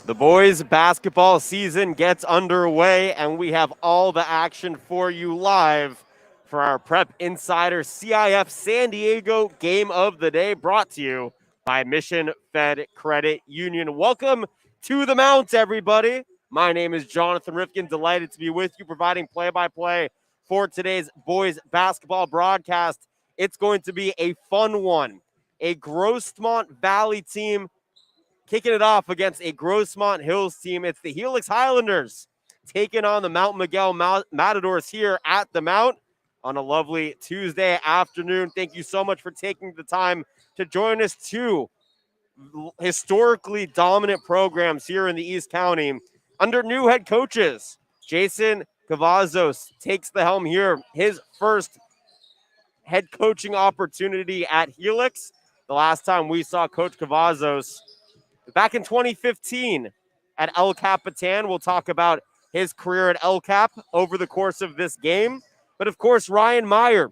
The boys basketball season gets underway, and we have all the action for you live for our Prep Insider CIF San Diego Game of the Day, brought to you by Mission Fed Credit Union. Welcome to the Mount, everybody. My name is Jonathan Rifkin. Delighted to be with you, providing play-by-play for today's boys basketball broadcast. It's going to be a fun one. A Grossmont Valley team kicking it off against a Grossmont Hills team. It's the Helix Highlanders taking on the Mount Miguel Matadors here at the Mount on a lovely Tuesday afternoon. Thank you so much for taking the time to join us. Two historically dominant programs here in the East County under new head coaches. Jason Cavazos takes the helm here, his first head coaching opportunity at Helix. The last time we saw Coach Cavazos back in 2015 at El Capitan. We'll talk about his career at El Cap over the course of this game. But of course, Ryan Meyer,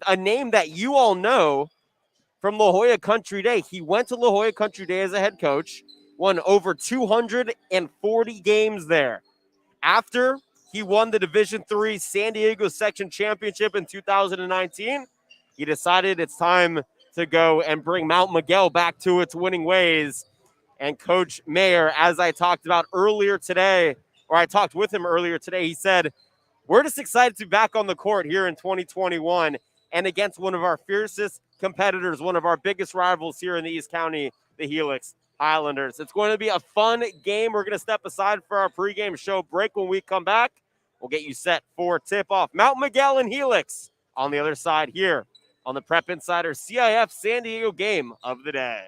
a name that you all know from La Jolla Country Day. He went to La Jolla Country Day as a head coach, won over 240 games there. After he won the Division III San Diego Section Championship in 2019, he decided it's time to go and bring Mount Miguel back to its winning ways. And Coach Mayer, as I talked about earlier today, or I talked with him earlier today, he said, we're just excited to be back on the court here in 2021 and against one of our fiercest competitors, one of our biggest rivals here in the East County, the Helix Highlanders. It's going to be a fun game. We're going to step aside for our pregame show break. When we come back, we'll get you set for tip-off. Mount Miguel and Helix on the other side here on the Prep Insider CIF San Diego Game of the Day.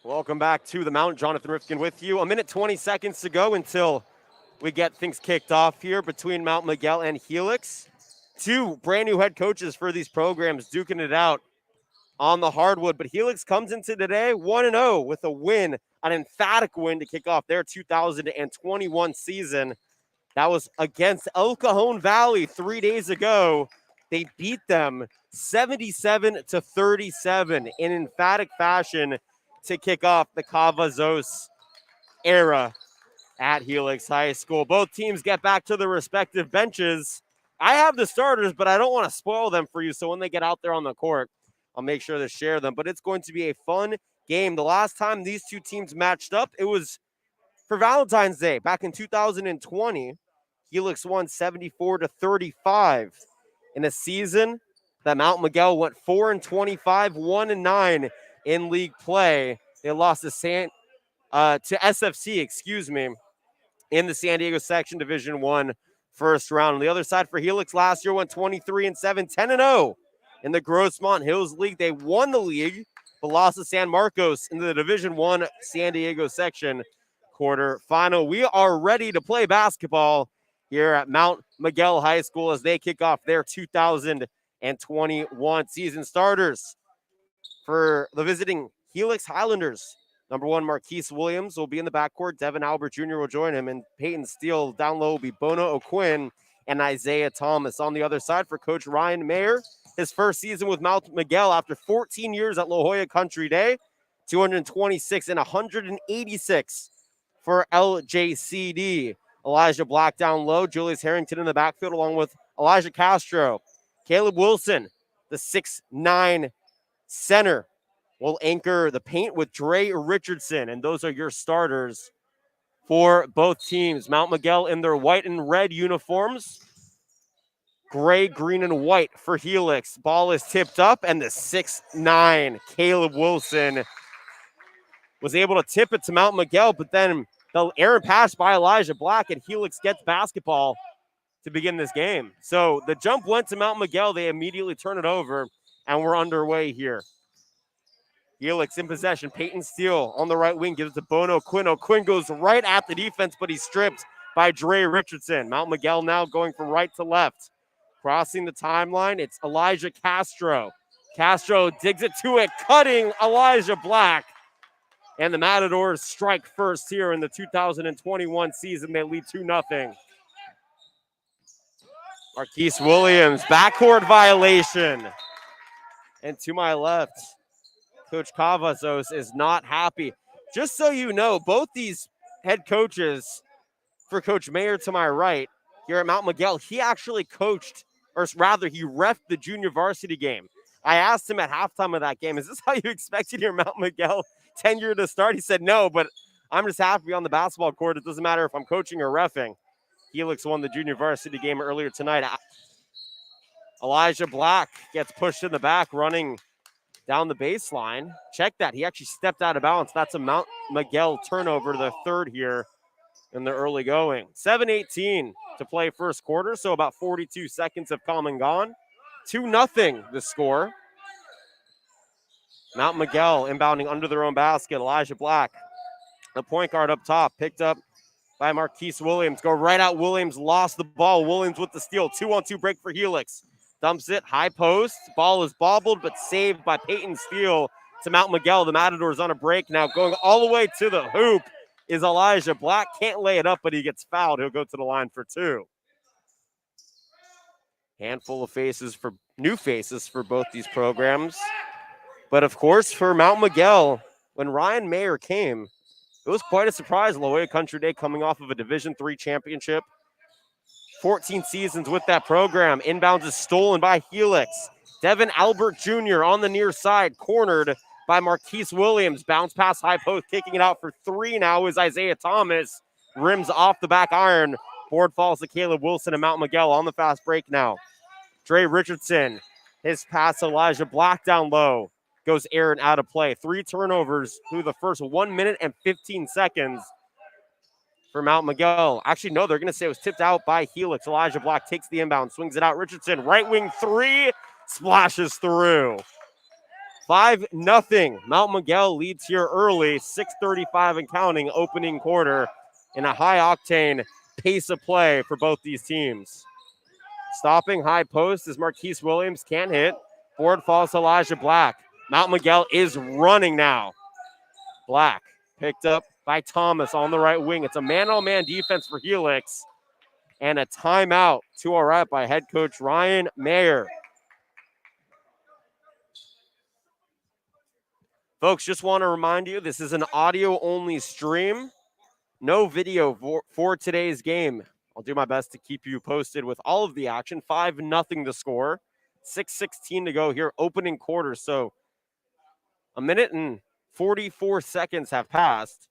Welcome back to the Mount. Jonathan Rifkin with you. A minute 20 seconds to go until we get things kicked off here between Mount Miguel and Helix. Two brand new head coaches for these programs duking it out on the hardwood. But Helix comes into today 1-0 with a win, an emphatic win to kick off their 2021 season. That was against El Cajon Valley 3 days ago. They beat them 77-37 in emphatic fashion to kick off the Cavazos era at Helix High School. Both teams get back to their respective benches. I have the starters, but I don't want to spoil them for you. So when they get out there on the court, I'll make sure to share them. But it's going to be a fun game. The last time these two teams matched up, it was for Valentine's Day back in 2020. Helix won 74-35 in a season that Mount Miguel went 4-25, 1-9 in league play. They lost to SFC, in the San Diego Section Division I first round. On the other side for Helix, last year went 23-7, 10-0 in the Grossmont Hills League. They won the league, but lost to San Marcos in the Division I San Diego Section quarterfinal. We are ready to play basketball here at Mount Miguel High School as they kick off their 2021 season. Starters for the visiting Helix Highlanders. Number one, Marquise Williams will be in the backcourt. Devin Albert Jr. will join him. And Peyton Steele down low will be Bono O'Quinn and Isaiah Thomas. On the other side for Coach Ryan Mayer, his first season with Mount Miguel after 14 years at La Jolla Country Day. 226 and 186 for LJCD. Elijah Black down low. Julius Harrington in the backfield along with Elijah Castro. Caleb Wilson, the 6'9" center, will anchor the paint with Dre Richardson. And those are your starters for both teams. Mount Miguel in their white and red uniforms. Gray, green, and white for Helix. Ball is tipped up, and the 6'9" Caleb Wilson was able to tip it to Mount Miguel, but then the errant pass by Elijah Black, and Helix gets basketball to begin this game. So the jump went to Mount Miguel. They immediately turn it over, and we're underway here. Helix in possession. Peyton Steele on the right wing gives it to Bono Quinn. O'Quinn goes right at the defense, but he's stripped by Dre Richardson. Mount Miguel now going from right to left. Crossing the timeline, it's Elijah Castro. Castro digs it to it, cutting Elijah Black. And the Matadors strike first here in the 2021 season. They lead 2-0. Marquise Williams, backcourt violation. And to my left, Coach Cavazos is not happy. Just so you know, both these head coaches, for Coach Mayer to my right, here at Mount Miguel, he actually coached, or rather, he reffed the junior varsity game. I asked him at halftime of that game, is this how you expected your Mount Miguel tenure to start? He said no, but I'm just happy to be on the basketball court. It doesn't matter if I'm coaching or reffing. Helix won the junior varsity game earlier tonight. Elijah Black gets pushed in the back, running down the baseline. Check that. He actually stepped out of bounds. That's a Mount Miguel turnover, the third here in the early going. 7:18 to play first quarter, so about 42 seconds have come and gone. 2-0 the score. Mount Miguel inbounding under their own basket. Elijah Black, the point guard up top, picked up by Marquise Williams. Go right out. Williams lost the ball. Williams with the steal. 2-on-2 break for Helix. Dumps it. High post. Ball is bobbled, but saved by Peyton Steele to Mount Miguel. The Matadors on a break now. Going all the way to the hoop is Elijah Black. Can't lay it up, but he gets fouled. He'll go to the line for two. Handful of new faces for both these programs. But of course, for Mount Miguel, when Ryan Mayer came, it was quite a surprise. La Jolla Country Day coming off of a Division III championship. 14 seasons with that program. Inbounds is stolen by Helix. Devin Albert Jr. on the near side, cornered by Marquise Williams. Bounce pass high post, kicking it out for three now is Isaiah Thomas. Rims off the back iron. Board falls to Caleb Wilson and Mount Miguel on the fast break now. Dre Richardson, his pass Elijah Black down low. Goes errant out of play. 3 turnovers through the first 1 minute and 15 seconds for Mount Miguel. Actually, no, they're going to say it was tipped out by Helix. Elijah Black takes the inbound, swings it out. Richardson, right wing three, splashes through. 5-0. Mount Miguel leads here early. 6:35 and counting, opening quarter, in a high-octane pace of play for both these teams. Stopping high post as Marquise Williams can't hit. Board falls to Elijah Black. Mount Miguel is running now. Black picked up by Thomas on the right wing. It's a man-on-man defense for Helix. And a timeout to our right by head coach Ryan Mayer. Folks, just want to remind you, this is an audio-only stream. No video for today's game. I'll do my best to keep you posted with all of the action. 5-0 the score. 6:16 to go here, opening quarter. So 1 minute and 44 seconds have passed.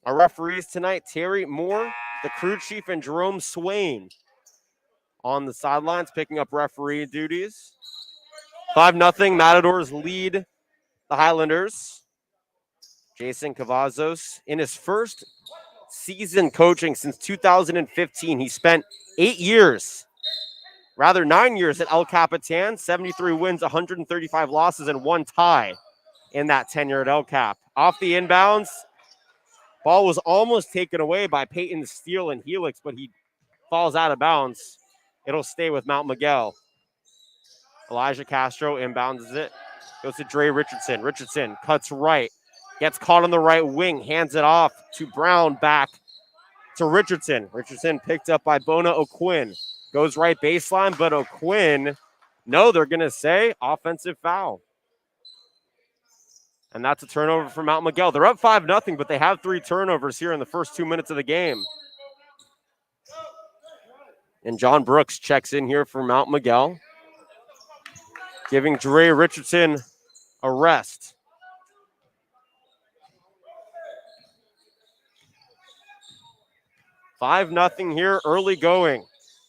Our referees tonight, Terry Moore, the crew chief, and Jerome Swain on the sidelines, picking up referee duties. 5-0, Matadors lead the Highlanders. Jason Cavazos, in his first season coaching since 2015, he spent 9 years at El Capitan, 73 wins, 135 losses, and 1 tie in that tenure at El Cap. Off the inbounds, ball was almost taken away by Peyton Steele and Helix, but he falls out of bounds. It'll stay with Mount Miguel. Elijah Castro inbounds it. Goes to Dre Richardson. Richardson cuts right. Gets caught on the right wing. Hands it off to Brown. Back to Richardson. Richardson picked up by Bona O'Quinn. Goes right baseline, but O'Quinn No, they're going to say offensive foul. And that's a turnover for Mount Miguel. They're up 5-0, but they have 3 turnovers here in the first 2 minutes of the game. And John Brooks checks in here for Mount Miguel, giving Dre Richardson a rest. Five nothing here, early going.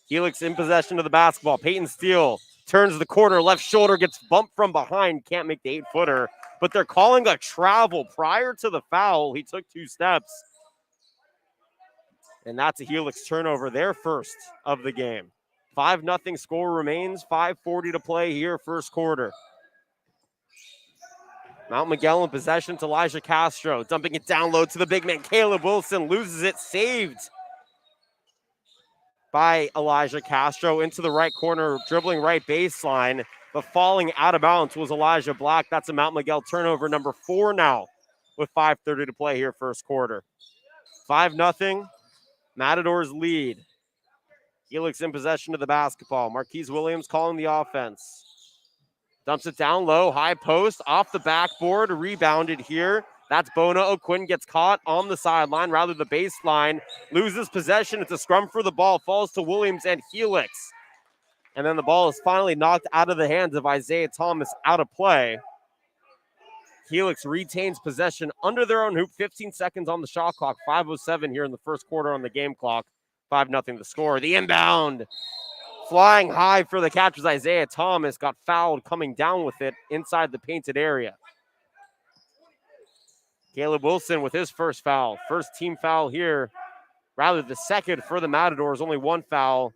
Helix in possession of the basketball. Peyton Steele turns the corner, left shoulder, gets bumped from behind, can't make the 8-footer. But they're calling a travel prior to the foul. He took 2 steps. And that's a Helix turnover, their first of the game. 5-0 score remains, 5:40 to play here, first quarter. Mount Miguel in possession to Elijah Castro, dumping it down low to the big man. Caleb Wilson loses it, saved by Elijah Castro into the right corner, dribbling right baseline, but falling out of bounds was Elijah Black. That's a Mount Miguel turnover, number 4 now, with 5:30 to play here, first quarter. 5-0, Matadors lead. Helix in possession of the basketball. Marquise Williams calling the offense. Dumps it down low, high post, off the backboard, rebounded here. That's Bona O'Quinn, gets caught on the sideline, rather the baseline, loses possession. It's a scrum for the ball, falls to Williams and Helix. And then the ball is finally knocked out of the hands of Isaiah Thomas, out of play. Helix retains possession under their own hoop, 15 seconds on the shot clock, 5:07 here in the first quarter on the game clock. 5-0 the score. The inbound, flying high for the catch was Isaiah Thomas, got fouled coming down with it inside the painted area. Caleb Wilson with his first foul. First team foul here, rather the second for the Matadors, only 1 foul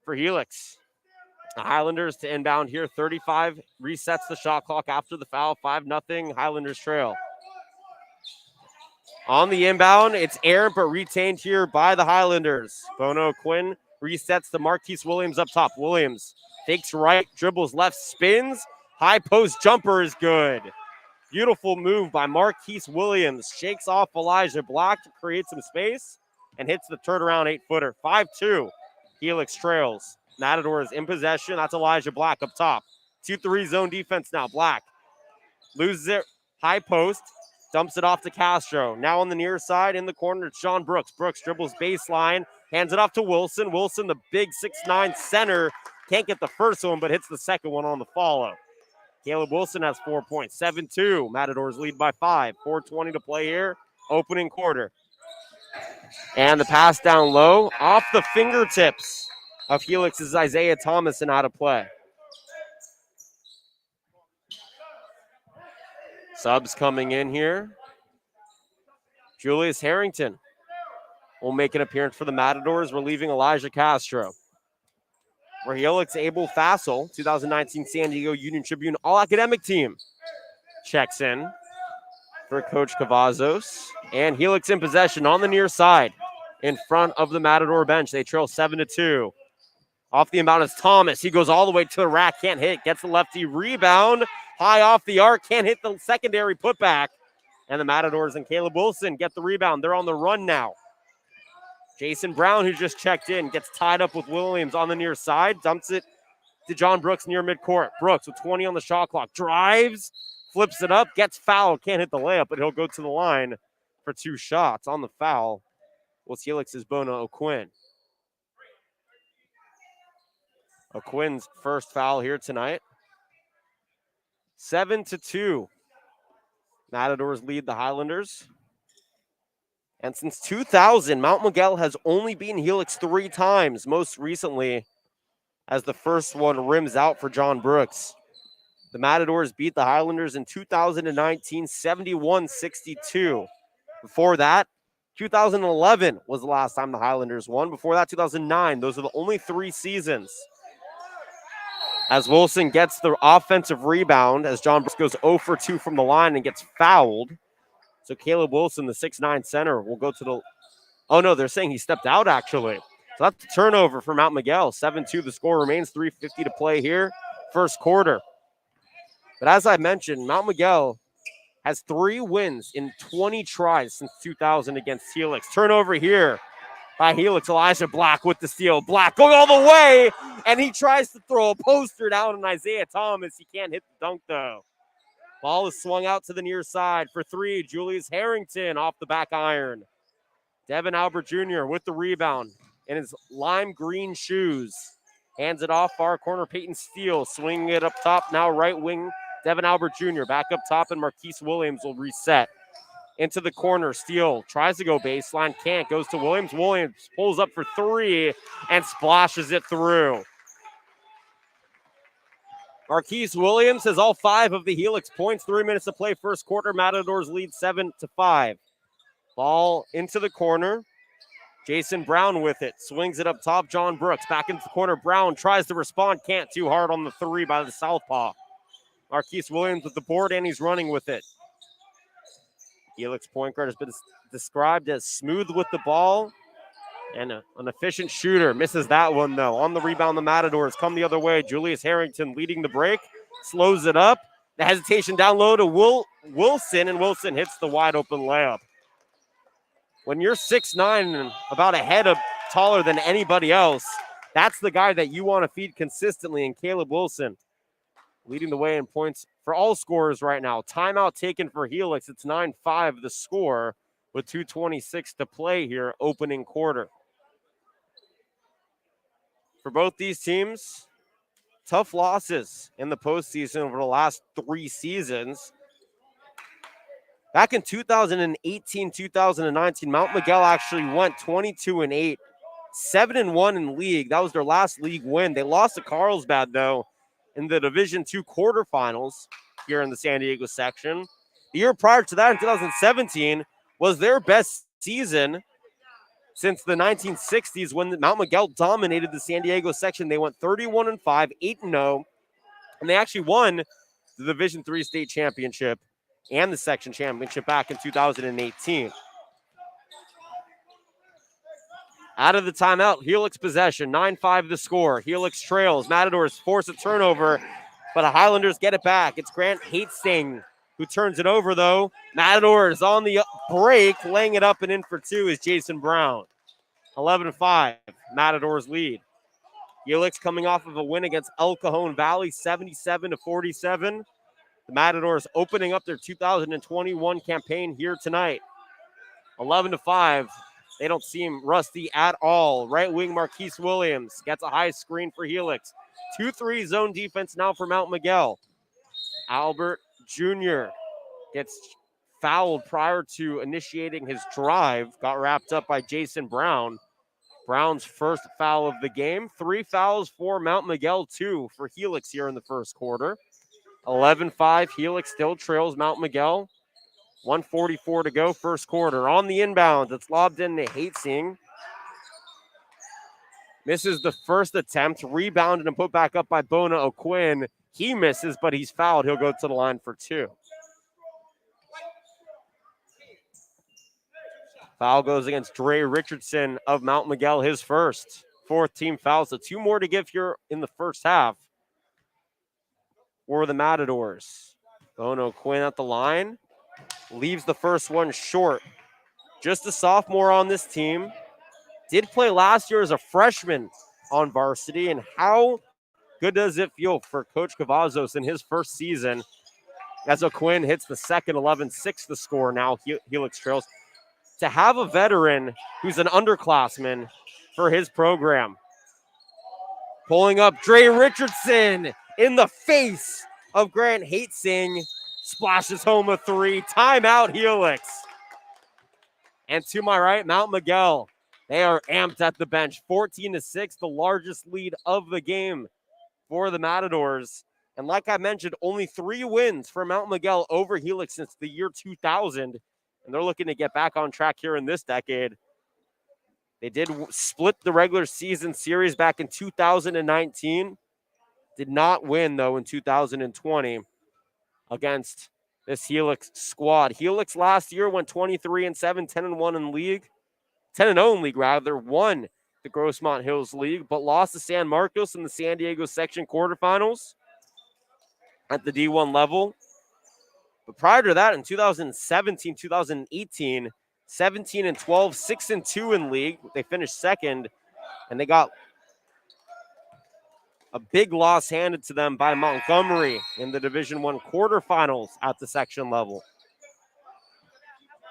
for Helix. The Highlanders to inbound here, 35 resets the shot clock after the foul, 5-0 Highlanders trail. On the inbound, it's aired but retained here by the Highlanders. Bono Quinn resets to Marquise Williams up top. Williams fakes right, dribbles left, spins. High post jumper is good. Beautiful move by Marquise Williams. Shakes off Elijah Black to create some space and hits the turnaround 8-footer. 5-2. Helix trails. Matadors in possession. That's Elijah Black up top. 2-3 zone defense now. Black loses it. High post. Dumps it off to Castro. Now on the near side in the corner, it's John Brooks. Brooks dribbles baseline, hands it off to Wilson. Wilson, the big 6'9" center, can't get the first one, but hits the second one on the follow. Caleb Wilson has 4 points. 7-2. Matadors lead by 5. 4:20 to play here. Opening quarter. And the pass down low off the fingertips of Helix's Isaiah Thomas and out of play. Subs coming in here. Julius Harrington will make an appearance for the Matadors, relieving Elijah Castro. For Helix, Abel Fassel, 2019 San Diego Union Tribune All-Academic Team, checks in for Coach Cavazos. And Helix in possession on the near side in front of the Matador bench. They trail 7-2. Off the inbound is Thomas. He goes all the way to the rack, can't hit, gets the lefty rebound. High off the arc, can't hit the secondary putback. And the Matadors and Caleb Wilson get the rebound. They're on the run now. Jason Brown, who just checked in, gets tied up with Williams on the near side, dumps it to John Brooks near midcourt. Brooks with 20 on the shot clock, drives, flips it up, gets fouled, can't hit the layup, but he'll go to the line for 2 shots. On the foul was Helix's Bona O'Quinn. O'Quinn's first foul here tonight. 7-2. Matadors lead the Highlanders. And since 2000, Mount Miguel has only beaten Helix 3 times, most recently as the first one rims out for John Brooks. The Matadors beat the Highlanders in 2019, 71-62. Before that, 2011 was the last time the Highlanders won. Before that, 2009. Those are the only 3 seasons. As Wilson gets the offensive rebound, as John Brooks goes 0 for 2 from the line and gets fouled. So Caleb Wilson, the 6'9" center, will go to the... Oh, no, they're saying he stepped out, actually. So that's a turnover for Mount Miguel. 7-2, the score remains. 3:50 to play here. First quarter. But as I mentioned, Mount Miguel has 3 wins in 20 tries since 2000 against Helix. Turnover here by Helix. Elijah Black with the steal. Black going all the way, and he tries to throw a poster down on Isaiah Thomas. He can't hit the dunk, though. Ball is swung out to the near side for three. Julius Harrington off the back iron. Devin Albert Jr. with the rebound in his lime green shoes. Hands it off far corner. Peyton Steele swinging it up top. Now right wing Devin Albert Jr. back up top, and Marquise Williams will reset. Into the corner. Steele tries to go baseline. Can't. Goes to Williams. Williams pulls up for three and splashes it through. Marquise Williams has all 5 of the Helix points. 3 minutes to play first quarter. Matadors lead 7-5. Ball into the corner. Jason Brown with it. Swings it up top. John Brooks back into the corner. Brown tries to respond. Can't. Too hard on the three by the southpaw. Marquise Williams with the board, and he's running with it. Helix point guard has been described as smooth with the ball and an efficient shooter. Misses that one, though. On the rebound, the Matadors come the other way. Julius Harrington leading the break. Slows it up. The hesitation down low to Wilson, and Wilson hits the wide open layup. When you're 6'9" and about a head of taller than anybody else, that's the guy that you want to feed consistently, and Caleb Wilson leading the way in points for all scorers right now. Timeout taken for Helix. It's 9-5 the score with 2:26 to play here, opening quarter. For both these teams, tough losses in the postseason over the last 3 seasons. Back in 2018, 2019, Mount Miguel actually went 22-8, 7-1 in league. That was their last league win. They lost to Carlsbad, though, in the Division II quarterfinals here in the San Diego section. The year prior to that, in 2017, was their best season since the 1960s when Mount Miguel dominated the San Diego section. They went 31-5, 8-0, and they actually won the Division III state championship and the section championship back in 2018. Out of the timeout, Helix possession, 9-5 the score. Helix trails. Matadors force a turnover, but the Highlanders get it back. It's Grant Hastings who turns it over, though. Matadors on the break, laying it up and in for 2 is Jason Brown. 11-5, Matadors lead. Helix coming off of a win against El Cajon Valley, 77-47. The Matadors opening up their 2021 campaign here tonight. 11-5. They don't seem rusty at all. Right wing Marquise Williams gets a high screen for Helix. 2-3 zone defense now for Mount Miguel. Albert Jr. gets fouled prior to initiating his drive. Got wrapped up by Jason Brown. Brown's first foul of the game. 3 fouls for Mount Miguel, 2 for Helix here in the first quarter. 11-5, Helix still trails Mount Miguel. 1:44 to go, first quarter. On the inbound, it's lobbed in to Hastings. Misses the first attempt, rebounded and put back up by Bona O'Quinn. He misses, but he's fouled. He'll go to the line for 2. Foul goes against Dre Richardson of Mount Miguel, his first. 4th team foul, so 2 more to give here in the first half for the Matadors. Bona O'Quinn at the line. Leaves the first one short. Just a sophomore on this team. Did play last year as a freshman on varsity. And how good does it feel for Coach Cavazos in his first season as O'Quinn hits the second, 11-6 the score now, Helix trails, to have a veteran who's an underclassman for his program. Pulling up Dre Richardson in the face of Grant Hastings. Splashes home a 3. Timeout, Helix. And to my right, Mount Miguel. They are amped at the bench. 14-6, the largest lead of the game for the Matadors. And like I mentioned, only 3 wins for Mount Miguel over Helix since the year 2000. And they're looking to get back on track here in this decade. They did split the regular season series back in 2019. Did not win, though, in 2020. Against this Helix squad. Helix last year went 23-7, 10-1 in league. 10-0 in league, rather. Won the Grossmont Hills League, but lost to San Marcos in the San Diego section quarterfinals at the D1 level. But prior to that, in 2017, 2018, 17-12, 6-2 in league. They finished second, and they got a big loss handed to them by Montgomery in the Division I quarterfinals at the section level.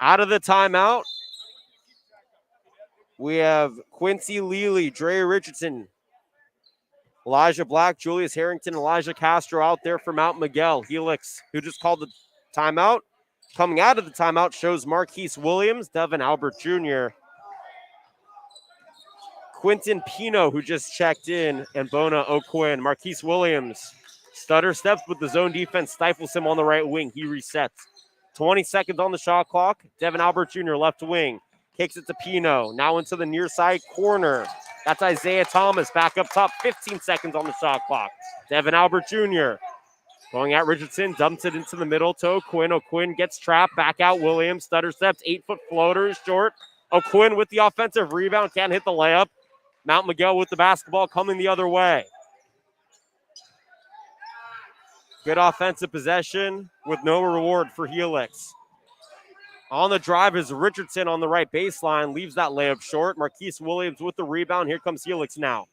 Out of the timeout, we have Quincy Leely, Dre Richardson, Elijah Black, Julius Harrington, Elijah Castro out there for Mount Miguel. Helix, who just called the timeout. Coming out of the timeout shows Marquise Williams, Devin Albert Jr., Quentin Pino, who just checked in, and Bona O'Quinn. Marquise Williams stutter steps, but the zone defense stifles him on the right wing. He resets. 20 seconds on the shot clock. Devin Albert Jr., left wing. Kicks it to Pino. Now into the near side corner. That's Isaiah Thomas back up top. 15 seconds on the shot clock. Devin Albert Jr. going at Richardson. Dumps it into the middle to O'Quinn. O'Quinn gets trapped. Back out Williams. Stutter steps. 8-foot floater is short. O'Quinn with the offensive rebound. Can't hit the layup. Mount Miguel with the basketball coming the other way. Good offensive possession with no reward for Helix. On the drive is Richardson on the right baseline. Leaves that layup short. Marquise Williams with the rebound. Here comes Helix now.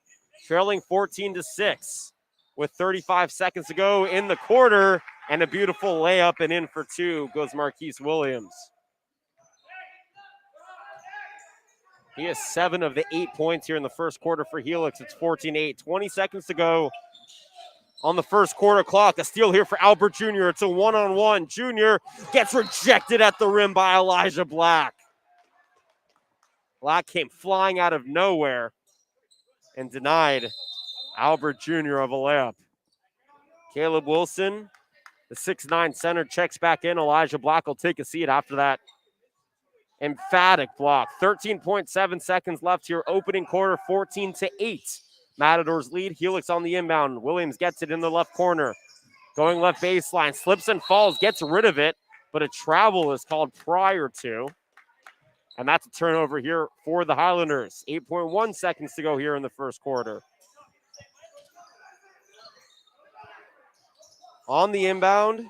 Trailing 14-6 with 35 seconds to go in the quarter. And a beautiful layup and in for two goes Marquise Williams. He has 7 of the 8 points here in the first quarter for Helix. It's 14-8. 20 seconds to go on the first quarter clock. A steal here for Albert Jr. It's a one-on-one. Jr. gets rejected at the rim by Elijah Black. Black came flying out of nowhere and denied Albert Jr. of a layup. Caleb Wilson, the 6'9 center, checks back in. Elijah Black will take a seat after that emphatic block. 13.7 seconds left here. Opening quarter, 14-8. Matadors lead. Helix on the inbound. Williams gets it in the left corner. Going left baseline. Slips and falls. Gets rid of it. But a travel is called prior to. And that's a turnover here for the Highlanders. 8.1 seconds to go here in the first quarter. On the inbound,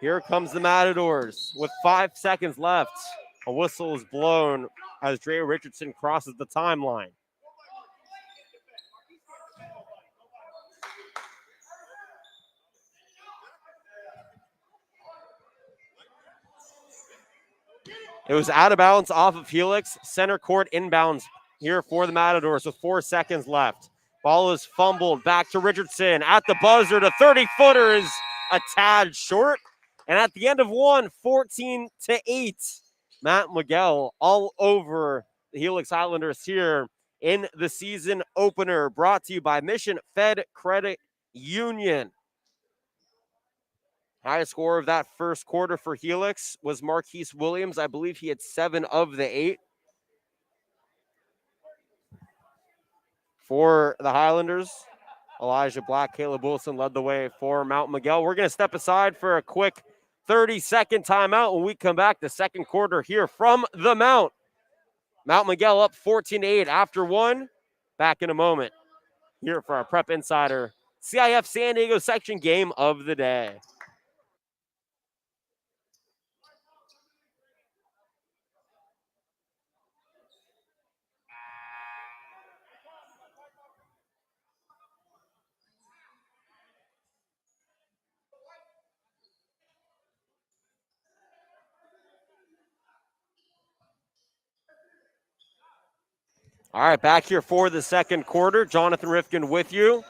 here comes the Matadors with 5 seconds left. A whistle is blown as Dre Richardson crosses the timeline. It was out of bounds off of Helix. Center court inbounds here for the Matadors with 4 seconds left. Ball is fumbled back to Richardson. At the buzzer, the 30-footer is a tad short. And at the end of one, 14-8. Matt Miguel all over the Helix Highlanders here in the season opener, brought to you by Mission Fed Credit Union. Highest score of that first quarter for Helix was Marquise Williams. I believe he had 7 of the 8. For the Highlanders, Elijah Black, Caleb Wilson led the way for Mount Miguel. We're going to step aside for a quick 30-second timeout. When we come back, the second quarter here from the Mount. Mount Miguel up 14-8 after one. Back in a moment here for our Prep Insider CIF San Diego section game of the day. All right, back here for the second quarter. Jonathan Rifkin with you.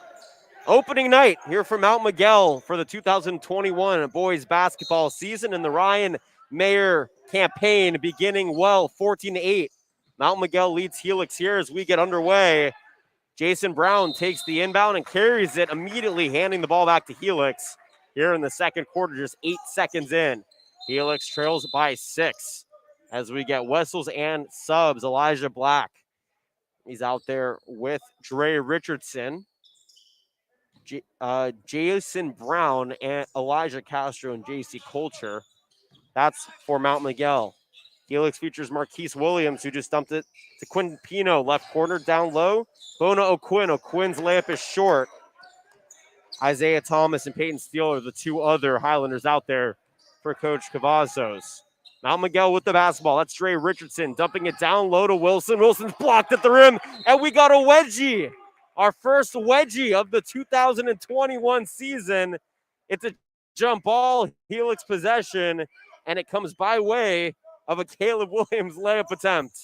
Opening night here for Mount Miguel for the 2021 boys basketball season, and the Ryan Mayer campaign beginning well, 14-8. Mount Miguel leads Helix here as we get underway. Jason Brown takes the inbound and carries it, immediately handing the ball back to Helix here in the second quarter, just 8 seconds in. Helix trails by 6 as we get whistles and subs. Elijah Black, he's out there with Dre Richardson, Jason Brown, and Elijah Castro and JC Culture. That's for Mount Miguel. Helix features Marquise Williams, who just dumped it to Quentin Pino, left corner, down low. Bona O'Quinn. O'Quinn's layup is short. Isaiah Thomas and Peyton Steele are the 2 other Highlanders out there for Coach Cavazos. Mount Miguel with the basketball. That's Dre Richardson dumping it down low to Wilson. Wilson's blocked at the rim, and we got a wedgie. Our first wedgie of the 2021 season. It's a jump ball, Helix possession, and it comes by way of a Caleb Williams layup attempt.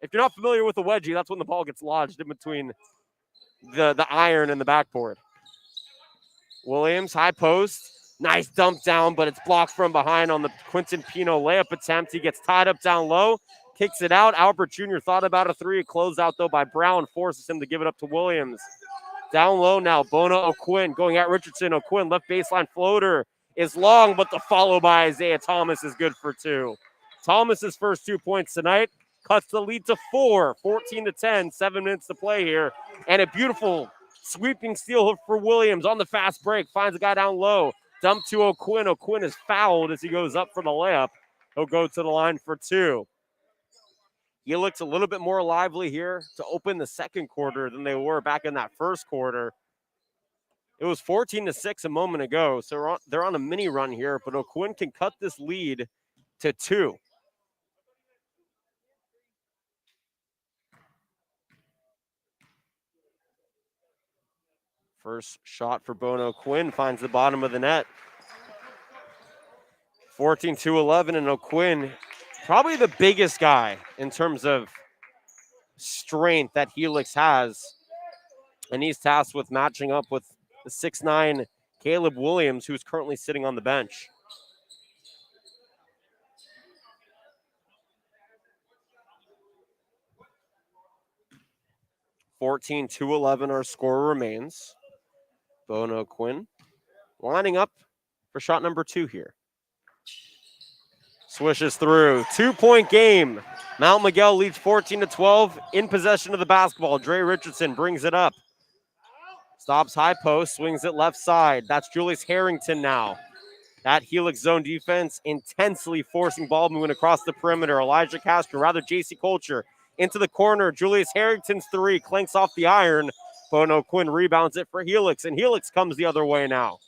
If you're not familiar with a wedgie, that's when the ball gets lodged in between the iron and the backboard. Williams, high post. Nice dump down, but it's blocked from behind on the Quinton Pino layup attempt. He gets tied up down low, kicks it out. Albert Jr. thought about a three. Closed out, though, by Brown. Forces him to give it up to Williams. Down low now, Bona O'Quinn going at Richardson. O'Quinn, left baseline floater is long, but the follow by Isaiah Thomas is good for two. Thomas's first 2 points tonight cuts the lead to 4, 14-10, 7 minutes to play here. And a beautiful sweeping steal for Williams on the fast break. Finds a guy down low. Dump to O'Quinn. O'Quinn is fouled as he goes up for the layup. He'll go to the line for two. He looks a little bit more lively here to open the second quarter than they were back in that first quarter. It was 14-6 a moment ago, so they're on a mini run here, but O'Quinn can cut this lead to 2. First shot for Bono O'Quinn finds the bottom of the net. 14-11, and O'Quinn, probably the biggest guy in terms of strength that Helix has. And he's tasked with matching up with the 6'9 Caleb Williams, who's currently sitting on the bench. (14-11) our score remains. Bono O'Quinn lining up for shot number 2 here. Swishes through. 2-point game. Mount Miguel leads 14-12 in possession of the basketball. Dre Richardson brings it up. Stops high post, swings it left side. That's Julius Harrington now. That Helix zone defense intensely forcing ball movement across the perimeter. Elijah Castro, rather JC Culture, into the corner. Julius Harrington's three clanks off the iron. Bono Quinn rebounds it for Helix, and Helix comes the other way now.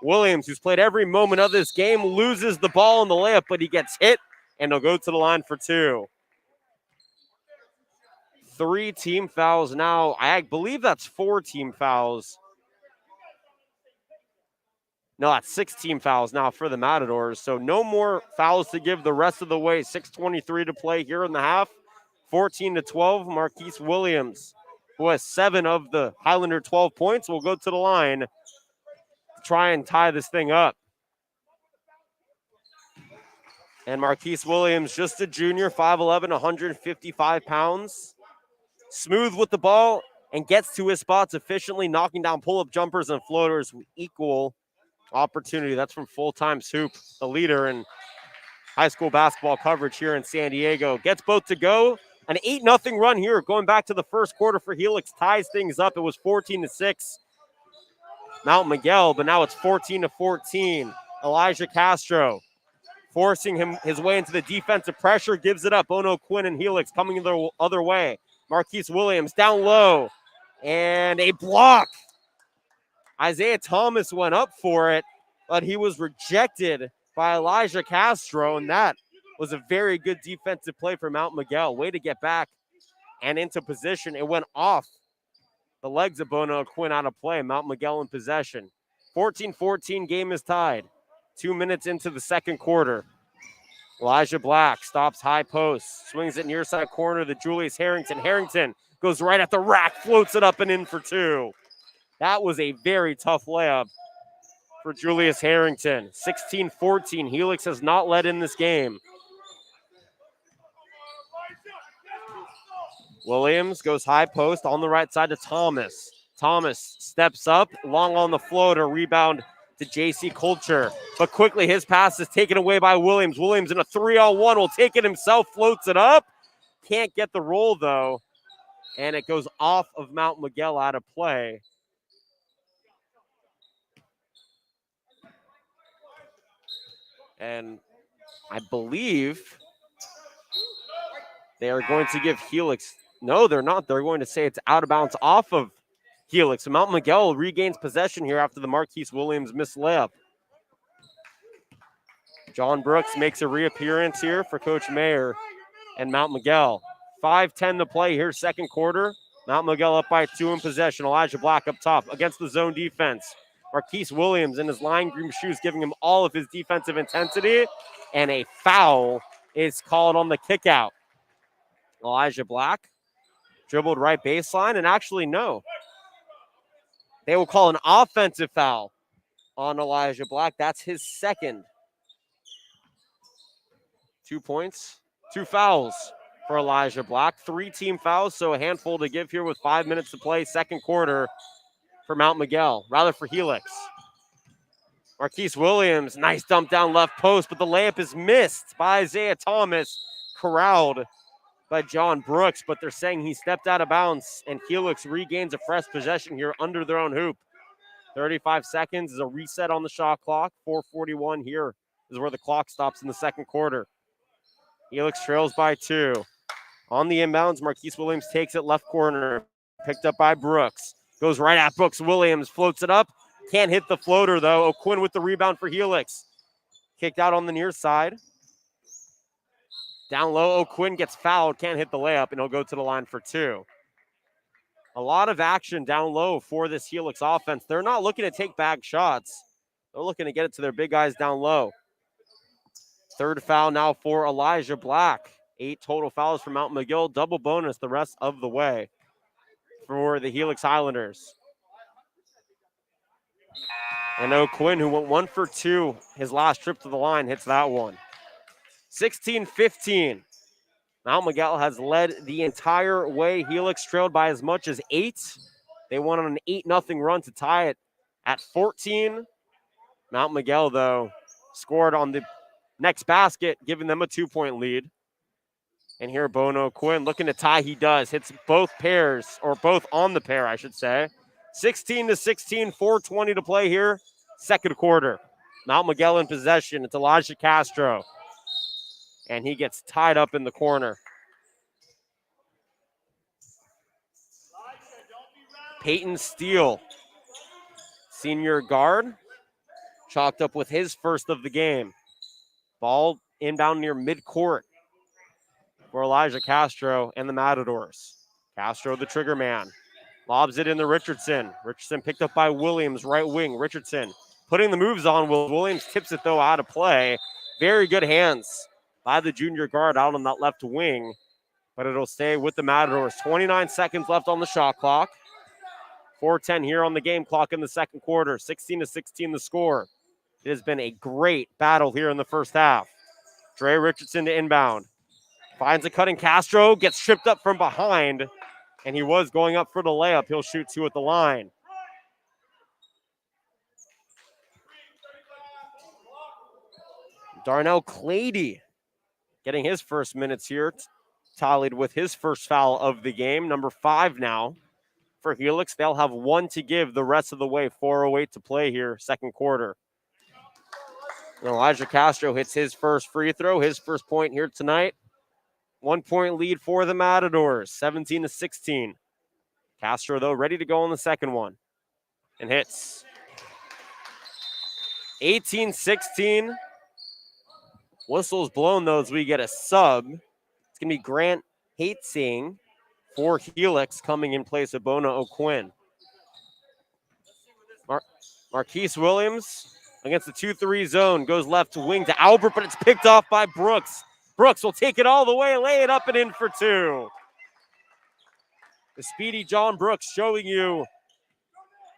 Williams, who's played every moment of this game, loses the ball in the layup, but he gets hit, and he'll go to the line for 2. 3 team fouls now. I believe that's 4 team fouls. No, that's 6 team fouls now for the Matadors. So no more fouls to give the rest of the way. 6:23 to play here in the half. 14-12, Marquise Williams, who has 7 of the Highlander 12 points, will go to the line to try and tie this thing up. And Marquise Williams, just a junior, 5'11", 155 pounds. Smooth with the ball and gets to his spots efficiently, knocking down pull-up jumpers and floaters with equal opportunity. That's from Full Time Soup, the leader in high school basketball coverage here in San Diego. Gets both to go. An 8-0 run here going back to the first quarter for Helix. Ties things up. It was 14-6 Mount Miguel, but now it's 14-14. Elijah Castro forcing his way into the defensive pressure. Gives it up. Bono Quinn and Helix coming the other way. Marquise Williams down low. And a block. Isaiah Thomas went up for it, but he was rejected by Elijah Castro, and that was a very good defensive play for Mount Miguel. Way to get back and into position. It went off the legs of Bono Quinn out of play. Mount Miguel in possession. 14-14, game is tied. 2 minutes into the second quarter. Elijah Black stops high post, swings it near side corner to Julius Harrington. Harrington goes right at the rack, floats it up and in for 2. That was a very tough layup for Julius Harrington. 16-14. Helix has not led in this game. Williams goes high post on the right side to Thomas. Thomas steps up, long on the floater, rebound to JC Culture. But quickly his pass is taken away by Williams. Williams in a 3-on-1 will take it himself, floats it up. Can't get the roll though. And it goes off of Mount Miguel out of play. And I believe they are going to give Helix. No, they're not. They're going to say it's out of bounds off of Helix. So Mount Miguel regains possession here after the Marquise Williams missed layup. John Brooks makes a reappearance here for Coach Mayer and Mount Miguel. 5:10 to play here, second quarter. Mount Miguel up by 2 in possession. Elijah Black up top against the zone defense. Marquise Williams in his lime green shoes giving him all of his defensive intensity, and a foul is called on the kickout. Elijah Black dribbled right baseline, and actually no. They will call an offensive foul on Elijah Black. That's his second. 2 points, 2 fouls for Elijah Black. 3 team fouls, so a handful to give here with 5 minutes to play, second quarter for Mount Miguel, rather for Helix. Marquise Williams, nice dump down left post, but the layup is missed by Isaiah Thomas, corralled by John Brooks, but they're saying he stepped out of bounds, and Helix regains a fresh possession here under their own hoop. 35 seconds is a reset on the shot clock. 4:41 here is where the clock stops in the second quarter. Helix trails by 2. On the inbounds, Marquise Williams takes it left corner, picked up by Brooks. Goes right at Brooks. Williams floats it up. Can't hit the floater, though. O'Quinn with the rebound for Helix. Kicked out on the near side. Down low, O'Quinn gets fouled. Can't hit the layup, and he'll go to the line for 2. A lot of action down low for this Helix offense. They're not looking to take bag shots. They're looking to get it to their big guys down low. Third foul now for Elijah Black. 8 total fouls for Mount Miguel. Double bonus the rest of the way for the Helix Islanders. And O'Quinn, who went 1 for 2 his last trip to the line, hits that one. 16-15. Mount Miguel has led the entire way. Helix trailed by as much as 8. They went on an 8-0 run to tie it at 14. Mount Miguel, though, scored on the next basket, giving them a 2-point lead. And here, Bono O'Quinn looking to tie. He does. Hits both pairs, or both on the pair, I should say. 16-16, 4:20 to play here. Second quarter. Mount Miguel in possession. It's Elijah Castro. And he gets tied up in the corner. Peyton Steele, senior guard, chalked up with his first of the game. Ball inbound near midcourt for Elijah Castro and the Matadors. Castro, the trigger man, lobs it into Richardson. Richardson picked up by Williams, right wing. Richardson putting the moves on. Williams tips it, though, out of play. Very good hands by the junior guard out on that left wing, but it'll stay with the Matadors. 29 seconds left on the shot clock. 4:10 here on the game clock in the second quarter. 16-16 the score. It has been a great battle here in the first half. Dre Richardson to inbound. Finds a cutting Castro, gets tripped up from behind, and he was going up for the layup. He'll shoot 2 at the line. Darnell Clady getting his first minutes here, tallied with his first foul of the game, number 5 now for Helix. They'll have 1 to give the rest of the way. 4:08 to play here, second quarter. And Elijah Castro hits his first free throw, his first point here tonight. 1-point lead for the Matadors, 17-16. Castro, though, ready to go on the second one, and hits. 18-16. Whistle's blown, though, as we get a sub. It's going to be Grant Hatzing for Helix coming in place of Bona O'Quinn. Marquise Williams against the 2-3 zone, goes left to wing to Albert, but it's picked off by Brooks. Brooks will take it all the way, lay it up and in for 2. The speedy John Brooks showing you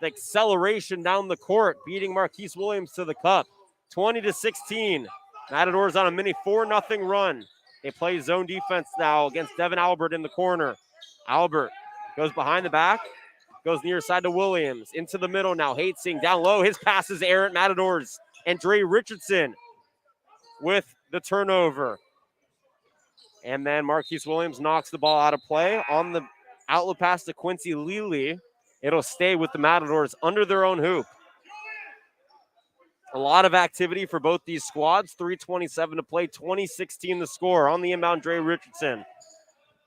the acceleration down the court, beating Marquise Williams to the cup. 20-16. Matadors on a mini 4-0 run. They play zone defense now against Devin Albert in the corner. Albert goes behind the back, goes near side to Williams. Into the middle now. Hatzing down low. His pass is errant. Matadors and Dre Richardson with the turnover. And then Marquise Williams knocks the ball out of play. On the outlet pass to Quincy Lely, it'll stay with the Matadors under their own hoop. A lot of activity for both these squads. 3:27 to play, 20-16 the score. On the inbound, Dre Richardson.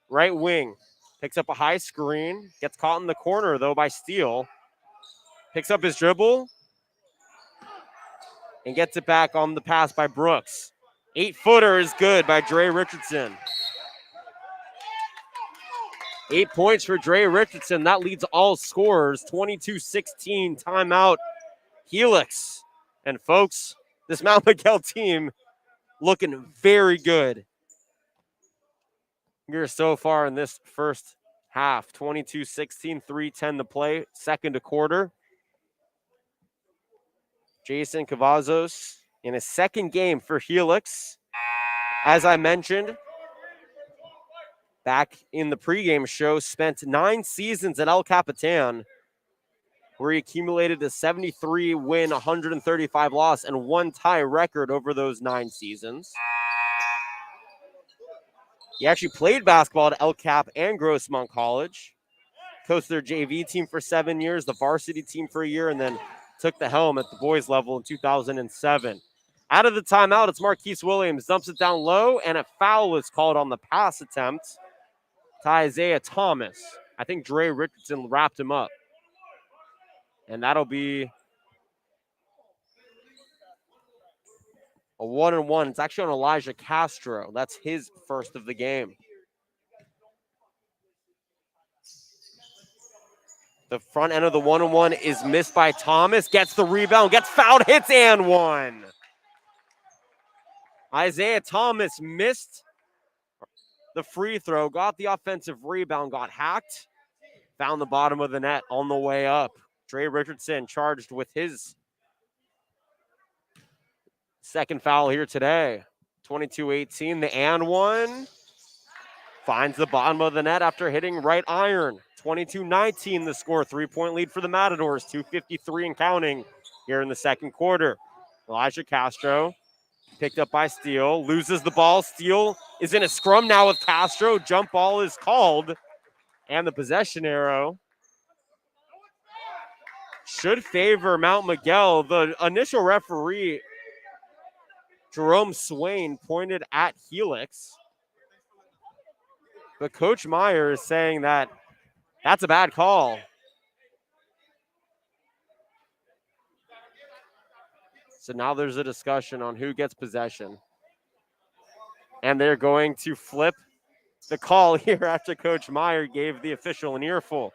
Right wing. Picks up a high screen. Gets caught in the corner, though, by Steele. Picks up his dribble. and gets it back on the pass by Brooks. 8-footer is good by Dre Richardson. 8 points for Dre Richardson. That leads all scorers. 22-16 timeout Helix. And folks, this Mount Miguel team looking very good here so far in this first half. 22-16, 3:10 to play, second quarter. Jason Cavazos in his second game for Helix. As I mentioned, back in the pregame show, spent 9 seasons at El Capitan, where he accumulated a 73-win, 135-loss, and 1 tie record over those 9 seasons. He actually played basketball at El Cap and Grossmont College. Coached their JV team for 7 years, the varsity team for a year, and then took the helm at the boys level in 2007. Out of the timeout, it's Marquise Williams. Dumps it down low, and a foul is called on the pass attempt to Isaiah Thomas. I think Dre Richardson wrapped him up. And that'll be a 1-and-1. It's actually on Elijah Castro. That's his first of the game. The front end of the 1-and-1 is missed by Thomas. Gets the rebound, gets fouled, hits, and one. Isaiah Thomas missed the free throw, got the offensive rebound, got hacked, found the bottom of the net on the way up. Dre Richardson charged with his second foul here today. 22-18, the and one. Finds the bottom of the net after hitting right iron. 22-19 the score, 3-point lead for the Matadors, 2:53 and counting here in the second quarter. Elijah Castro picked up by Steele, loses the ball. Steele is in a scrum now with Castro. Jump ball is called, and the possession arrow should favor Mount Miguel. The initial referee, Jerome Swain, pointed at Helix, but Coach Meyer is saying that that's a bad call. So now there's a discussion on who gets possession. And they're going to flip the call here after Coach Meyer gave the official an earful.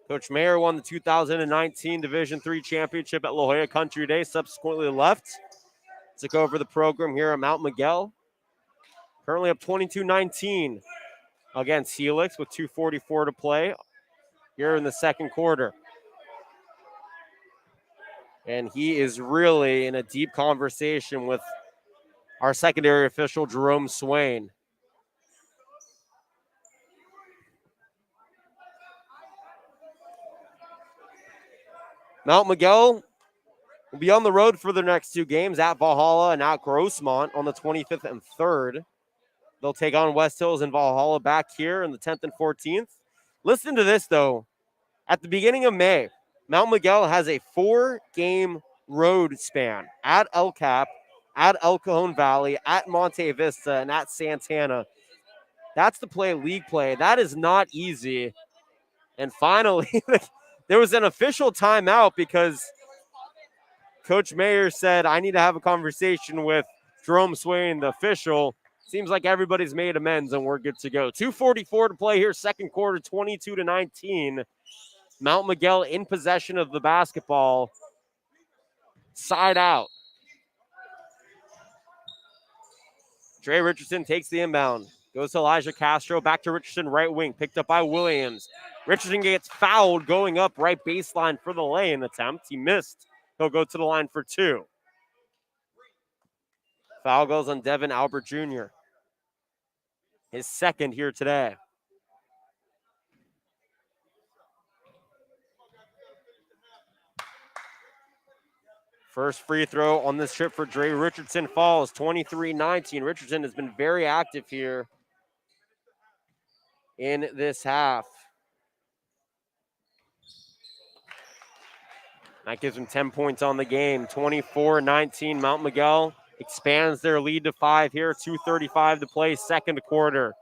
Coach Meyer won the 2019 Division III championship at La Jolla Country Day, subsequently left. Took over the program here at Mount Miguel. Currently up 22-19 against Helix with 2:44 to play here in the second quarter. And he is really in a deep conversation with our secondary official, Jerome Swain. Mount Miguel will be on the road for their next 2 games at Valhalla and at Grossmont on the 25th and 3rd. They'll take on West Hills and Valhalla back here on the 10th and 14th. Listen to this, though. At the beginning of May, Mount Miguel has a 4-game road span at El Cap, at El Cajon Valley, at Monte Vista, and at Santana. That's to play league play. That is not easy. And finally, there was an official timeout because Coach Mayer said, I need to have a conversation with Jerome Swain, the official. Seems like everybody's made amends and we're good to go. 2:44 to play here, second quarter, 22-19. Mount Miguel in possession of the basketball. Side out. Dre Richardson takes the inbound. Goes to Elijah Castro. Back to Richardson, right wing. Picked up by Williams. Richardson gets fouled going up right baseline for the lay-in attempt. He missed. He'll go to the line for 2. Foul goes on Devin Albert Jr. His second here today. First free throw on this trip for Dre Richardson falls, 23-19. Richardson has been very active here in this half. That gives him 10 points on the game. 24-19, Mount Miguel expands their lead to 5 here. 2:35 to play, second quarter.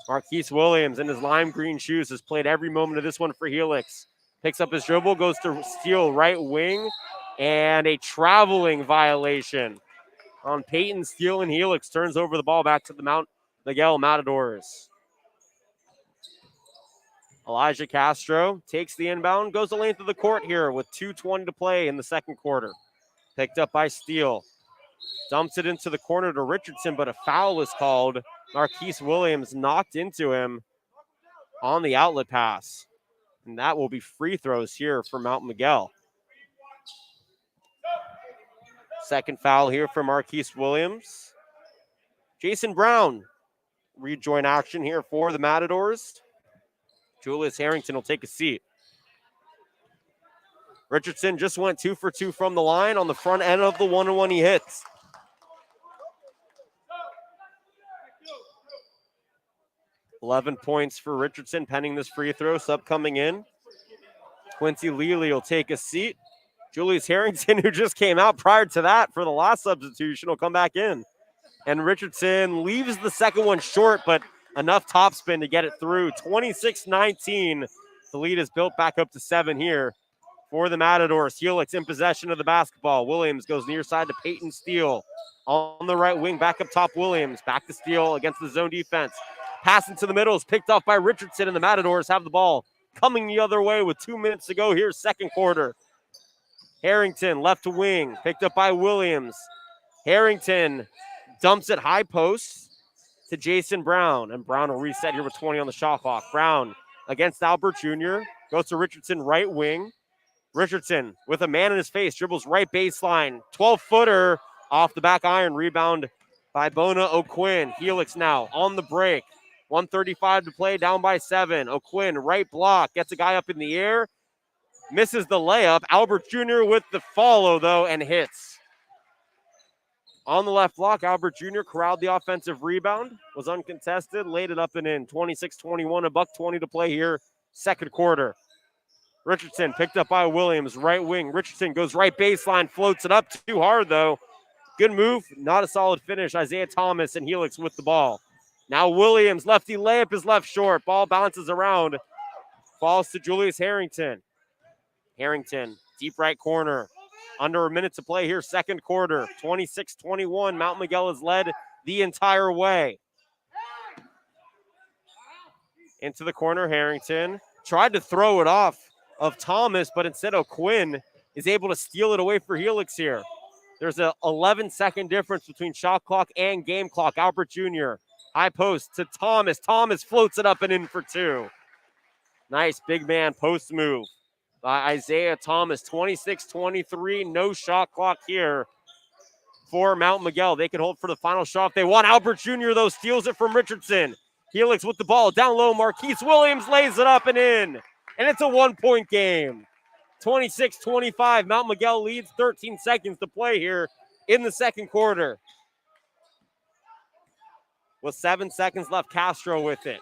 Marquise Williams in his lime green shoes has played every moment of this one for Helix. Picks up his dribble, goes to steal right wing, and a traveling violation on Peyton Steele, and Helix turns over the ball back to the Mount Miguel Matadors. Elijah Castro takes the inbound, goes the length of the court here with 2:20 to play in the second quarter. Picked up by Steele. Dumps it into the corner to Richardson, but a foul is called. Marquise Williams knocked into him on the outlet pass. And that will be free throws here for Mount Miguel. Second foul here for Marquise Williams. Jason Brown rejoin action here for the Matadors. Julius Harrington will take a seat. Richardson just went 2 for 2 from the line on the front end of the 1-1 he hits. $11 points for Richardson pending this free throw. Sub coming in. Quincy Lely will take a seat. Julius Harrington, who just came out prior to that for the last substitution, will come back in. And Richardson leaves the second one short, but enough topspin to get it through. 26-19. The lead is built back up to 7 here for the Matadors. Helix in possession of the basketball. Williams goes near side to Peyton Steele. On the right wing, back up top, Williams. Back to Steele against the zone defense. Pass into the middle is picked off by Richardson, and the Matadors have the ball coming the other way with 2 minutes to go here, second quarter. Harrington, left to wing, picked up by Williams. Harrington dumps it high post to Jason Brown, and Brown will reset here with 20 on the shot clock. Brown against Albert Jr., goes to Richardson, right wing. Richardson with a man in his face, dribbles right baseline, 12-footer off the back iron, rebound by Bona O'Quinn. Helix now on the break, 1:35 to play, down by 7. O'Quinn, right block, gets a guy up in the air, misses the layup. Albert Jr. with the follow, though, and hits. On the left block, Albert Jr. corralled the offensive rebound, was uncontested, laid it up and in. 26-21, $1:20 to play here, second quarter. Richardson picked up by Williams, right wing. Richardson goes right baseline, floats it up too hard, though. Good move, not a solid finish. Isaiah Thomas and Helix with the ball. Now Williams, lefty layup is left short. Ball bounces around, falls to Julius Harrington. Harrington, deep right corner. Under a minute to play here, second quarter. 26-21, Mount Miguel has led the entire way. Into the corner, Harrington. Tried to throw it off of Thomas, but instead O'Quinn is able to steal it away for Helix here. There's a 11-second difference between shot clock and game clock. Albert Jr., high post to Thomas. Thomas floats it up and in for 2. Nice big man post move by Isaiah Thomas. 26-23, no shot clock here for Mount Miguel. They can hold for the final shot if they want. Albert Jr., though, steals it from Richardson. Helix with the ball, down low. Marquise Williams lays it up and in. And it's a 1-point game. 26-25, Mount Miguel leads, 13 seconds to play here in the second quarter. With 7 seconds left, Castro with it.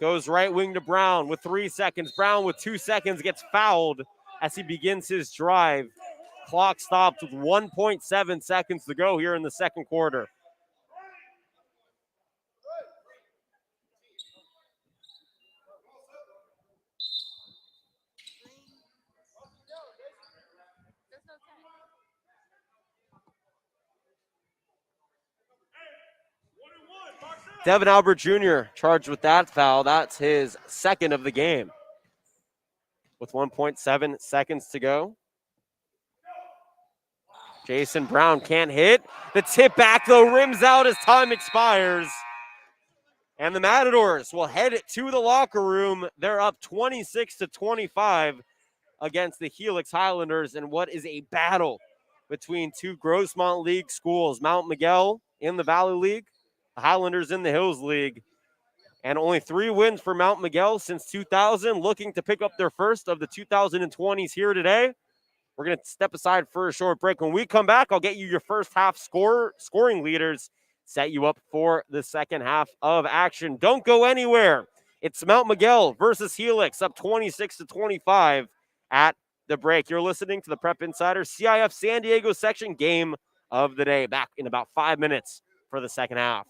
Goes right wing to Brown with 3 seconds. Brown with 2 seconds gets fouled as he begins his drive. Clock stops with 1.7 seconds to go here in the second quarter. Devin Albert Jr. charged with that foul. That's his second of the game. With 1.7 seconds to go. Jason Brown can't hit. The tip back, though, rims out as time expires. And the Matadors will head to the locker room. They're up 26-25 against the Helix Highlanders in what is a battle between two Grossmont League schools. Mount Miguel in the Valley League, the Highlanders in the Hills League. And only 3 wins for Mount Miguel since 2000, looking to pick up their first of the 2020s here today. We're going to step aside for a short break. When we come back, I'll get you your first half scoring leaders, set you up for the second half of action. Don't go anywhere. It's Mount Miguel versus Helix, up 26-25 at the break. You're listening to the Prep Insider CIF San Diego section game of the day. Back in about 5 minutes for the second half.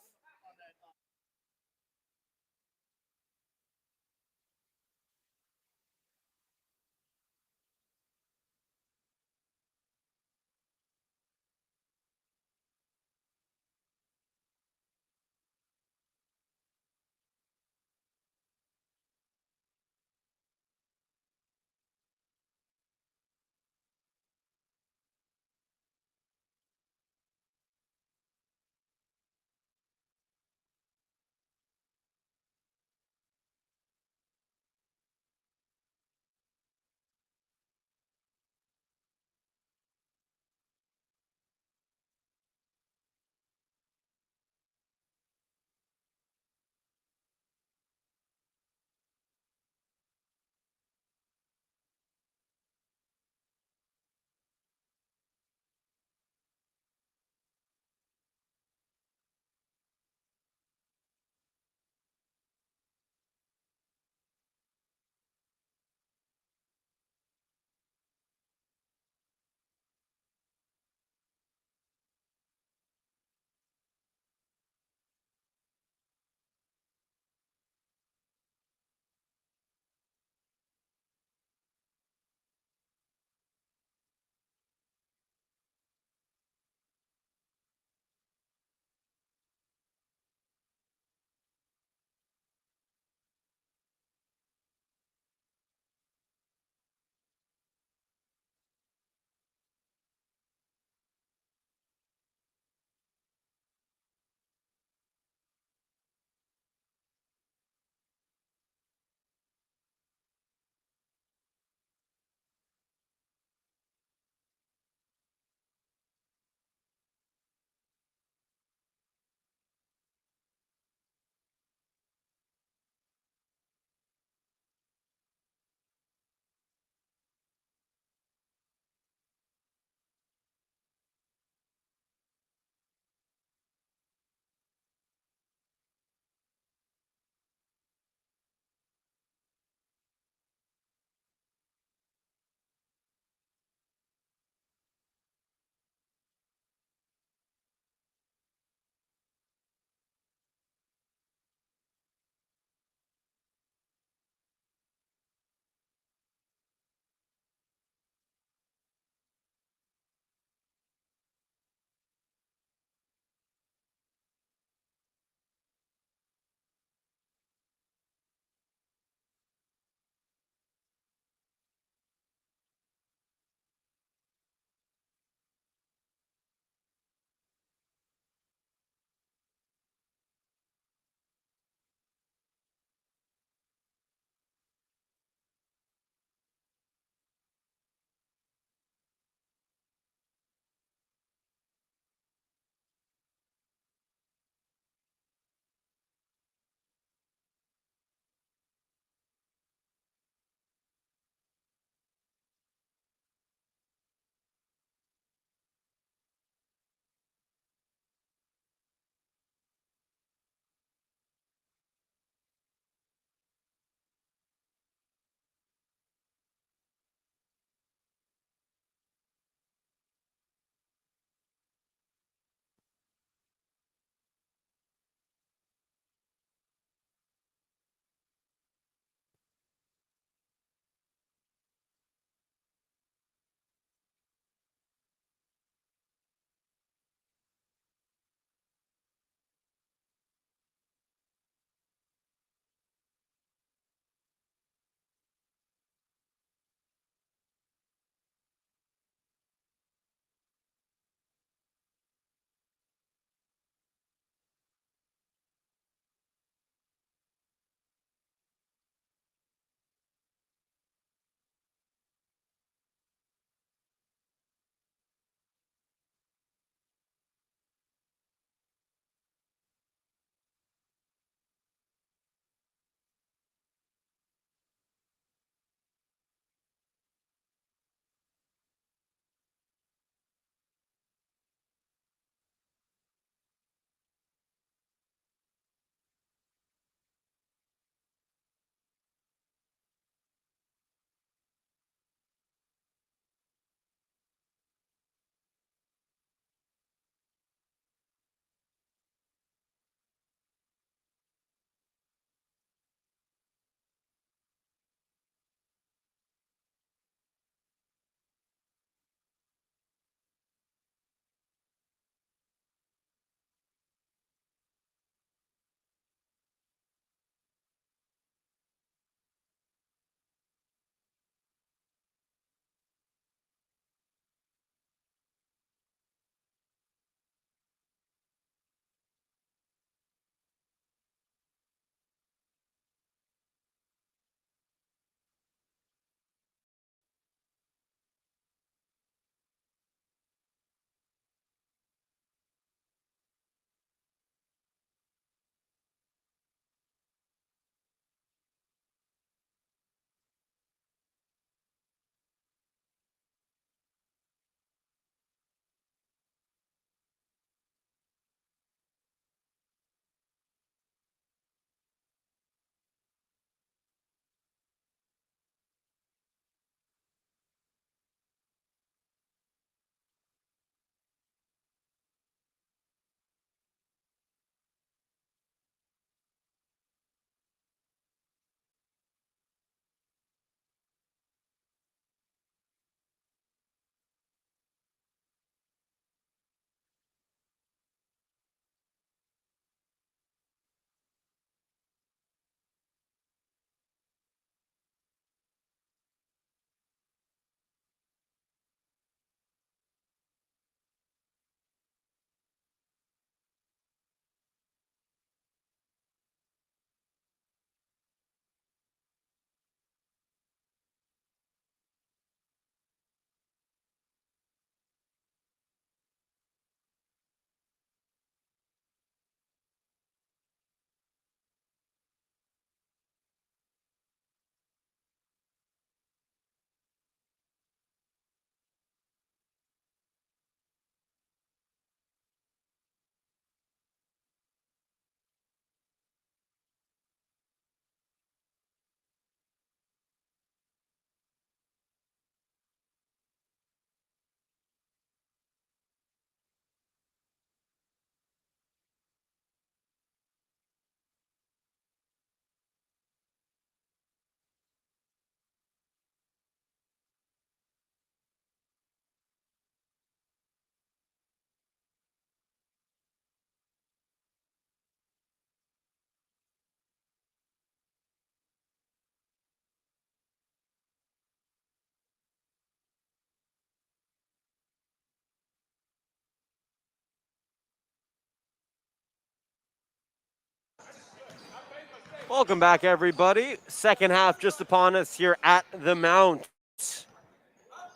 Welcome back, everybody. Second half just upon us here at the Mount.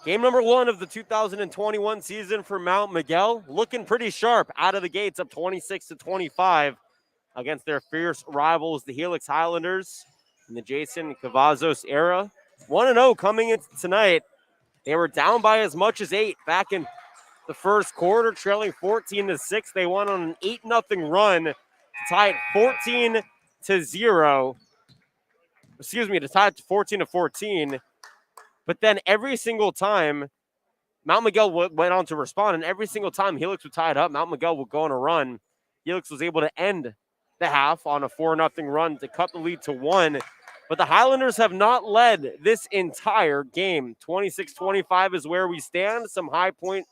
Game number 1 of the 2021 season for Mount Miguel. Looking pretty sharp out of the gates, up 26-25 against their fierce rivals, the Helix Highlanders in the Jason Cavazos era. 1-0 coming in tonight. They were down by as much as 8 back in the first quarter, trailing 14-6. They went on an 8-0 run to tie it 14-0. To tie it 14-14. But then every single time Mount Miguel went on to respond, and every single time Helix would tie it up, Mount Miguel would go on a run. Helix was able to end the half on a 4-0 run to cut the lead to 1. But the Highlanders have not led this entire game. 26-25 is where we stand. Some high point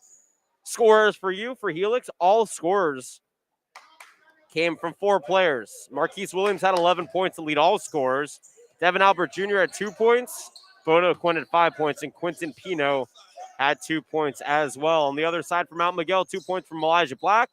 scorers for you, for Helix. All scorers came from 4 players. Marquise Williams had 11 points to lead all scorers. Devin Albert Jr. had 2 points. Bodo Quinn had 5 points, and Quinton Pino had 2 points as well. On the other side for Mount Miguel, 2 points from Elijah Black,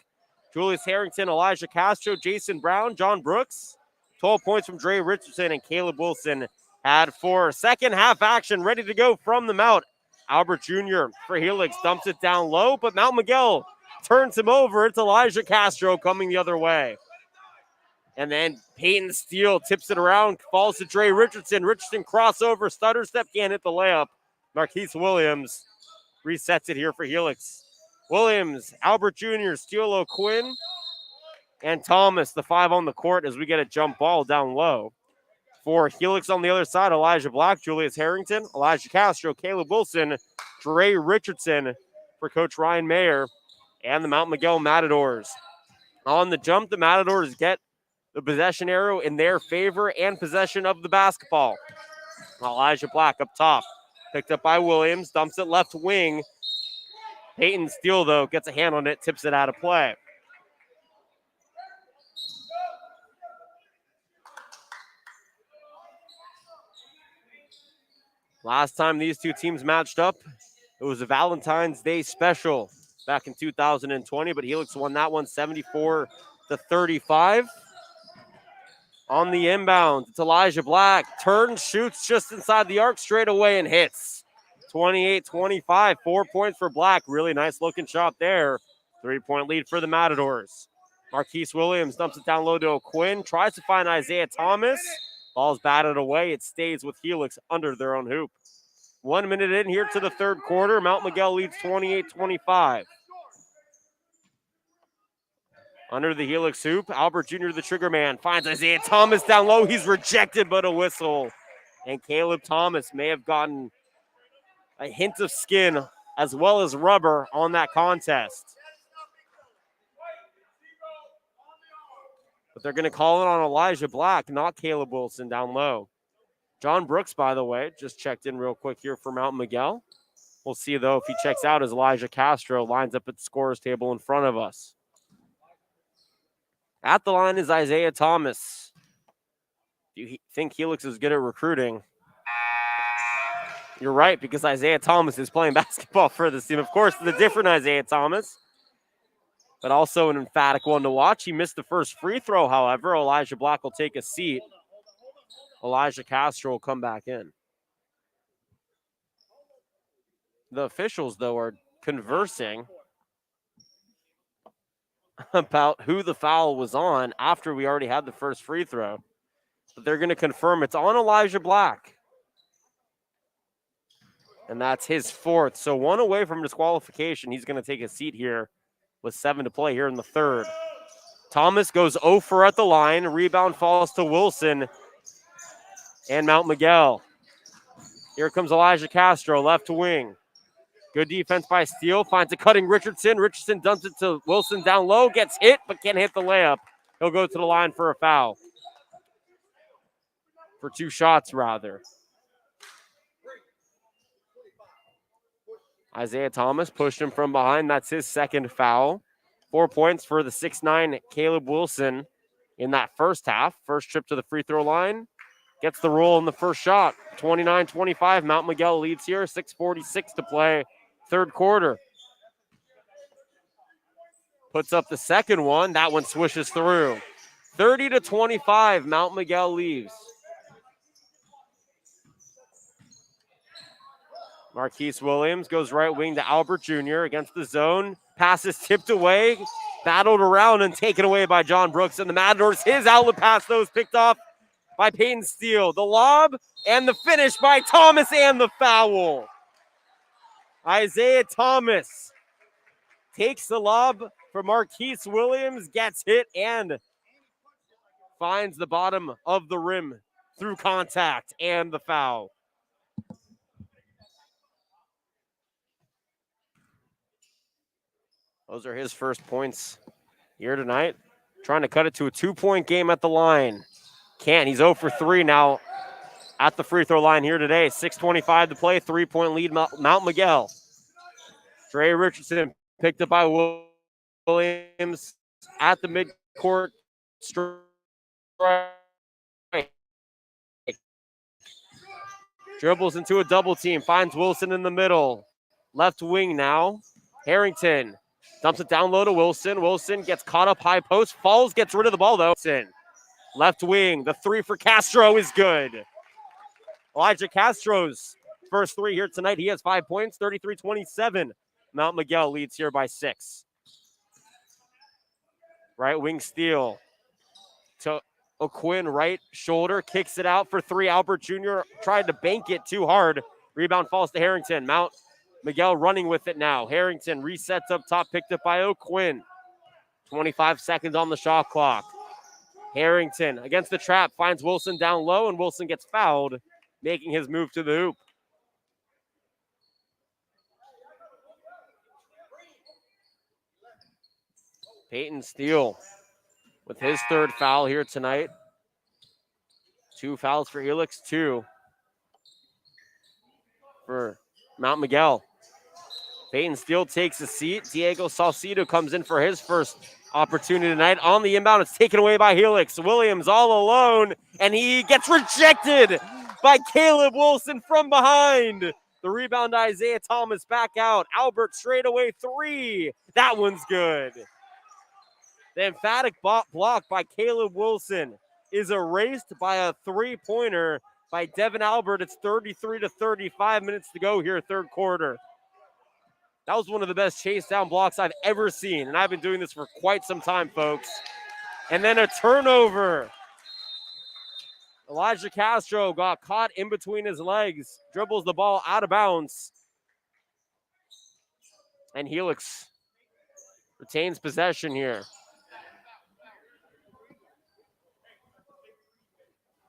Julius Harrington, Elijah Castro, Jason Brown, John Brooks. 12 points from Dre Richardson, and Caleb Wilson had 4. Second half action ready to go from the Mount. Albert Jr. for Helix dumps it down low, but Mount Miguel turns him over. It's Elijah Castro coming the other way. And then Peyton Steele tips it around, falls to Dre Richardson. Richardson crossover, stutter step, can't hit the layup. Marquise Williams resets it here for Helix. Williams, Albert Jr., Steele O'Quinn, and Thomas, the 5 on the court as we get a jump ball down low. For Helix on the other side, Elijah Black, Julius Harrington, Elijah Castro, Caleb Wilson, Dre Richardson for Coach Ryan Mayer, and the Mount Miguel Matadors. On the jump, the Matadors get the possession arrow in their favor and possession of the basketball. Elijah Black up top. Picked up by Williams, dumps it left wing. Peyton Steele, though, gets a hand on it, tips it out of play. Last time these two teams matched up, it was a Valentine's Day special back in 2020, but Helix won that one 74-35. On the inbound, it's Elijah Black. Turns, shoots just inside the arc straight away and hits. 28-25, 4 points for Black. Really nice looking shot there. 3-point lead for the Matadors. Marquise Williams dumps it down low to O'Quinn. Tries to find Isaiah Thomas. Ball's batted away. It stays with Helix under their own hoop. 1 minute in here to the third quarter. Mount Miguel leads 28-25. Under the Helix hoop, Albert Jr., the trigger man, finds Isaiah Thomas down low. He's rejected, but a whistle. And Caleb Thomas may have gotten a hint of skin as well as rubber on that contest. But they're going to call it on Elijah Black, not Caleb Wilson down low. John Brooks, by the way, just checked in real quick here for Mount Miguel. We'll see, though, if he checks out as Elijah Castro lines up at the scorer's table in front of us. At the line is Isaiah Thomas. Do you think Helix is good at recruiting? You're right, because Isaiah Thomas is playing basketball for this team. Of course, the different Isaiah Thomas, but also an emphatic one to watch. He missed the first free throw, however. Elijah Black will take a seat. Elijah Castro will come back in. The officials, though, are conversing about who the foul was on after we already had the first free throw. But they're going to confirm it's on Elijah Black. And that's his 4th. So 1 away from disqualification. He's going to take a seat here with 7 to play here in the third. Thomas goes 0 for at the line. Rebound falls to Wilson and Mount Miguel. Here comes Elijah Castro, left wing. Good defense by Steele. Finds a cutting Richardson. Richardson dumps it to Wilson down low. Gets hit, but can't hit the layup. He'll go to the line for a foul. For 2 shots, rather. Isaiah Thomas pushed him from behind. That's his 2nd foul. 4 points for the 6'9" Caleb Wilson in that first half. First trip to the free throw line. Gets the roll in the first shot. 29-25. Mount Miguel leads here. 6:46 to play. Third quarter. Puts up the second one. That one swishes through. 30-25, Mount Miguel leaves. Marquise Williams goes right wing to Albert Jr. against the zone. Passes tipped away, battled around and taken away by John Brooks. And the Matadors, his outlet pass, those picked off by Peyton Steele. The lob and the finish by Thomas and the foul. Isaiah Thomas takes the lob for Marquise Williams, gets hit and finds the bottom of the rim through contact and the foul. Those are his first points here tonight. Trying to cut it to a 2-point game at the line. Can't. He's 0 for 3 now at the free throw line here today. 6:25 to play. 3-point lead, Mount Miguel. Dre Richardson picked up by Williams at the midcourt. Dribbles into a double team. Finds Wilson in the middle. Left wing now. Harrington dumps it down low to Wilson. Wilson gets caught up high post. Falls, gets rid of the ball though. Left wing. The three for Castro is good. Elijah Castro's first three here tonight. He has 5 points. 33-27. Mount Miguel leads here by 6. Right wing steal to O'Quinn, right shoulder, kicks it out for 3. Albert Jr. tried to bank it too hard. Rebound falls to Harrington. Mount Miguel running with it now. Harrington resets up top, picked up by O'Quinn. 25 seconds on the shot clock. Harrington against the trap, finds Wilson down low, and Wilson gets fouled, making his move to the hoop. Peyton Steele with his third foul here tonight. 2 fouls for Helix, 2 for Mount Miguel. Peyton Steele takes a seat. Diego Salcido comes in for his first opportunity tonight. On the inbound, it's taken away by Helix. Williams all alone, and he gets rejected by Caleb Wilson from behind. The rebound to Isaiah Thomas back out. Albert straightaway 3. That one's good. The emphatic block by Caleb Wilson is erased by a 3-pointer by Devin Albert. It's 33-35 minutes to go here, third quarter. That was one of the best chase down blocks I've ever seen, and I've been doing this for quite some time, folks. And then a turnover. Elijah Castro got caught in between his legs, dribbles the ball out of bounds. And Helix retains possession here.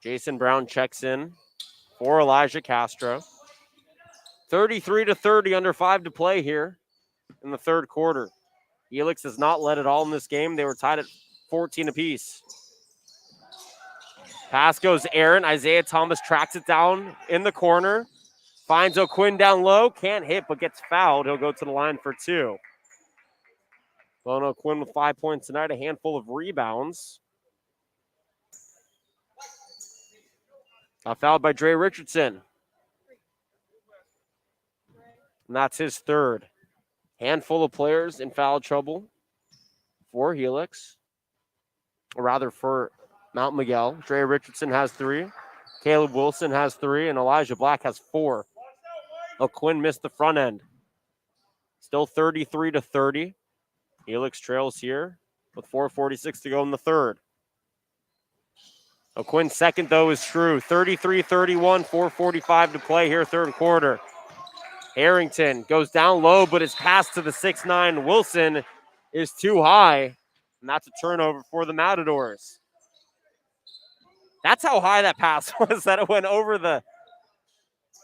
Jason Brown checks in for Elijah Castro. 33-30, under 5 to play here in the third quarter. Helix has not led at all in this game. They were tied at 14 apiece. Pass goes Aaron. Isaiah Thomas tracks it down in the corner. Finds O'Quinn down low. Can't hit, but gets fouled. He'll go to the line for 2. Bono O'Quinn with 5 points tonight, a handful of rebounds. Fouled by Dre Richardson. And that's his third. Handful of players in foul trouble for Helix. Or rather for Mount Miguel. Dre Richardson has 3. Caleb Wilson has 3. And Elijah Black has 4. O'Quinn missed the front end. Still 33-30. Helix trails here with 4:46 to go in the third. O'Quinn's second, though, is true. 33-31, 4:45 to play here, third quarter. Harrington goes down low, but his pass to the 6'9" Wilson is too high. And that's a turnover for the Matadors. That's how high that pass was, that it went over the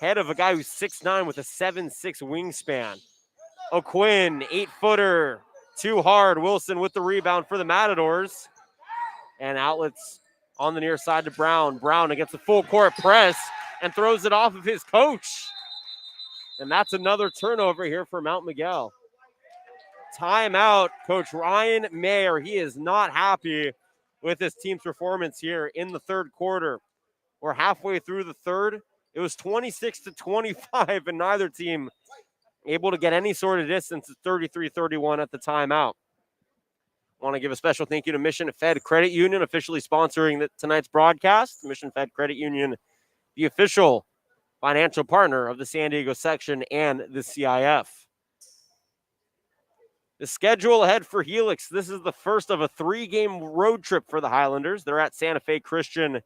head of a guy who's 6'9" with a 7'6" wingspan. O'Quinn, 8-footer, too hard. Wilson with the rebound for the Matadors. And outlets on the near side to Brown. Brown against the full court press and throws it off of his coach. And that's another turnover here for Mount Miguel. Timeout, Coach Ryan Mayer. He is not happy with his team's performance here in the third quarter. We're halfway through the third. It was 26-25, and neither team able to get any sort of distance. It's 33-31 at the timeout. Want to give a special thank you to Mission Fed Credit Union, officially sponsoring tonight's broadcast. Mission Fed Credit Union, the official financial partner of the San Diego section and the CIF. The schedule ahead for Helix. This is the first of a 3-game road trip for the Highlanders. They're at Santa Fe Christian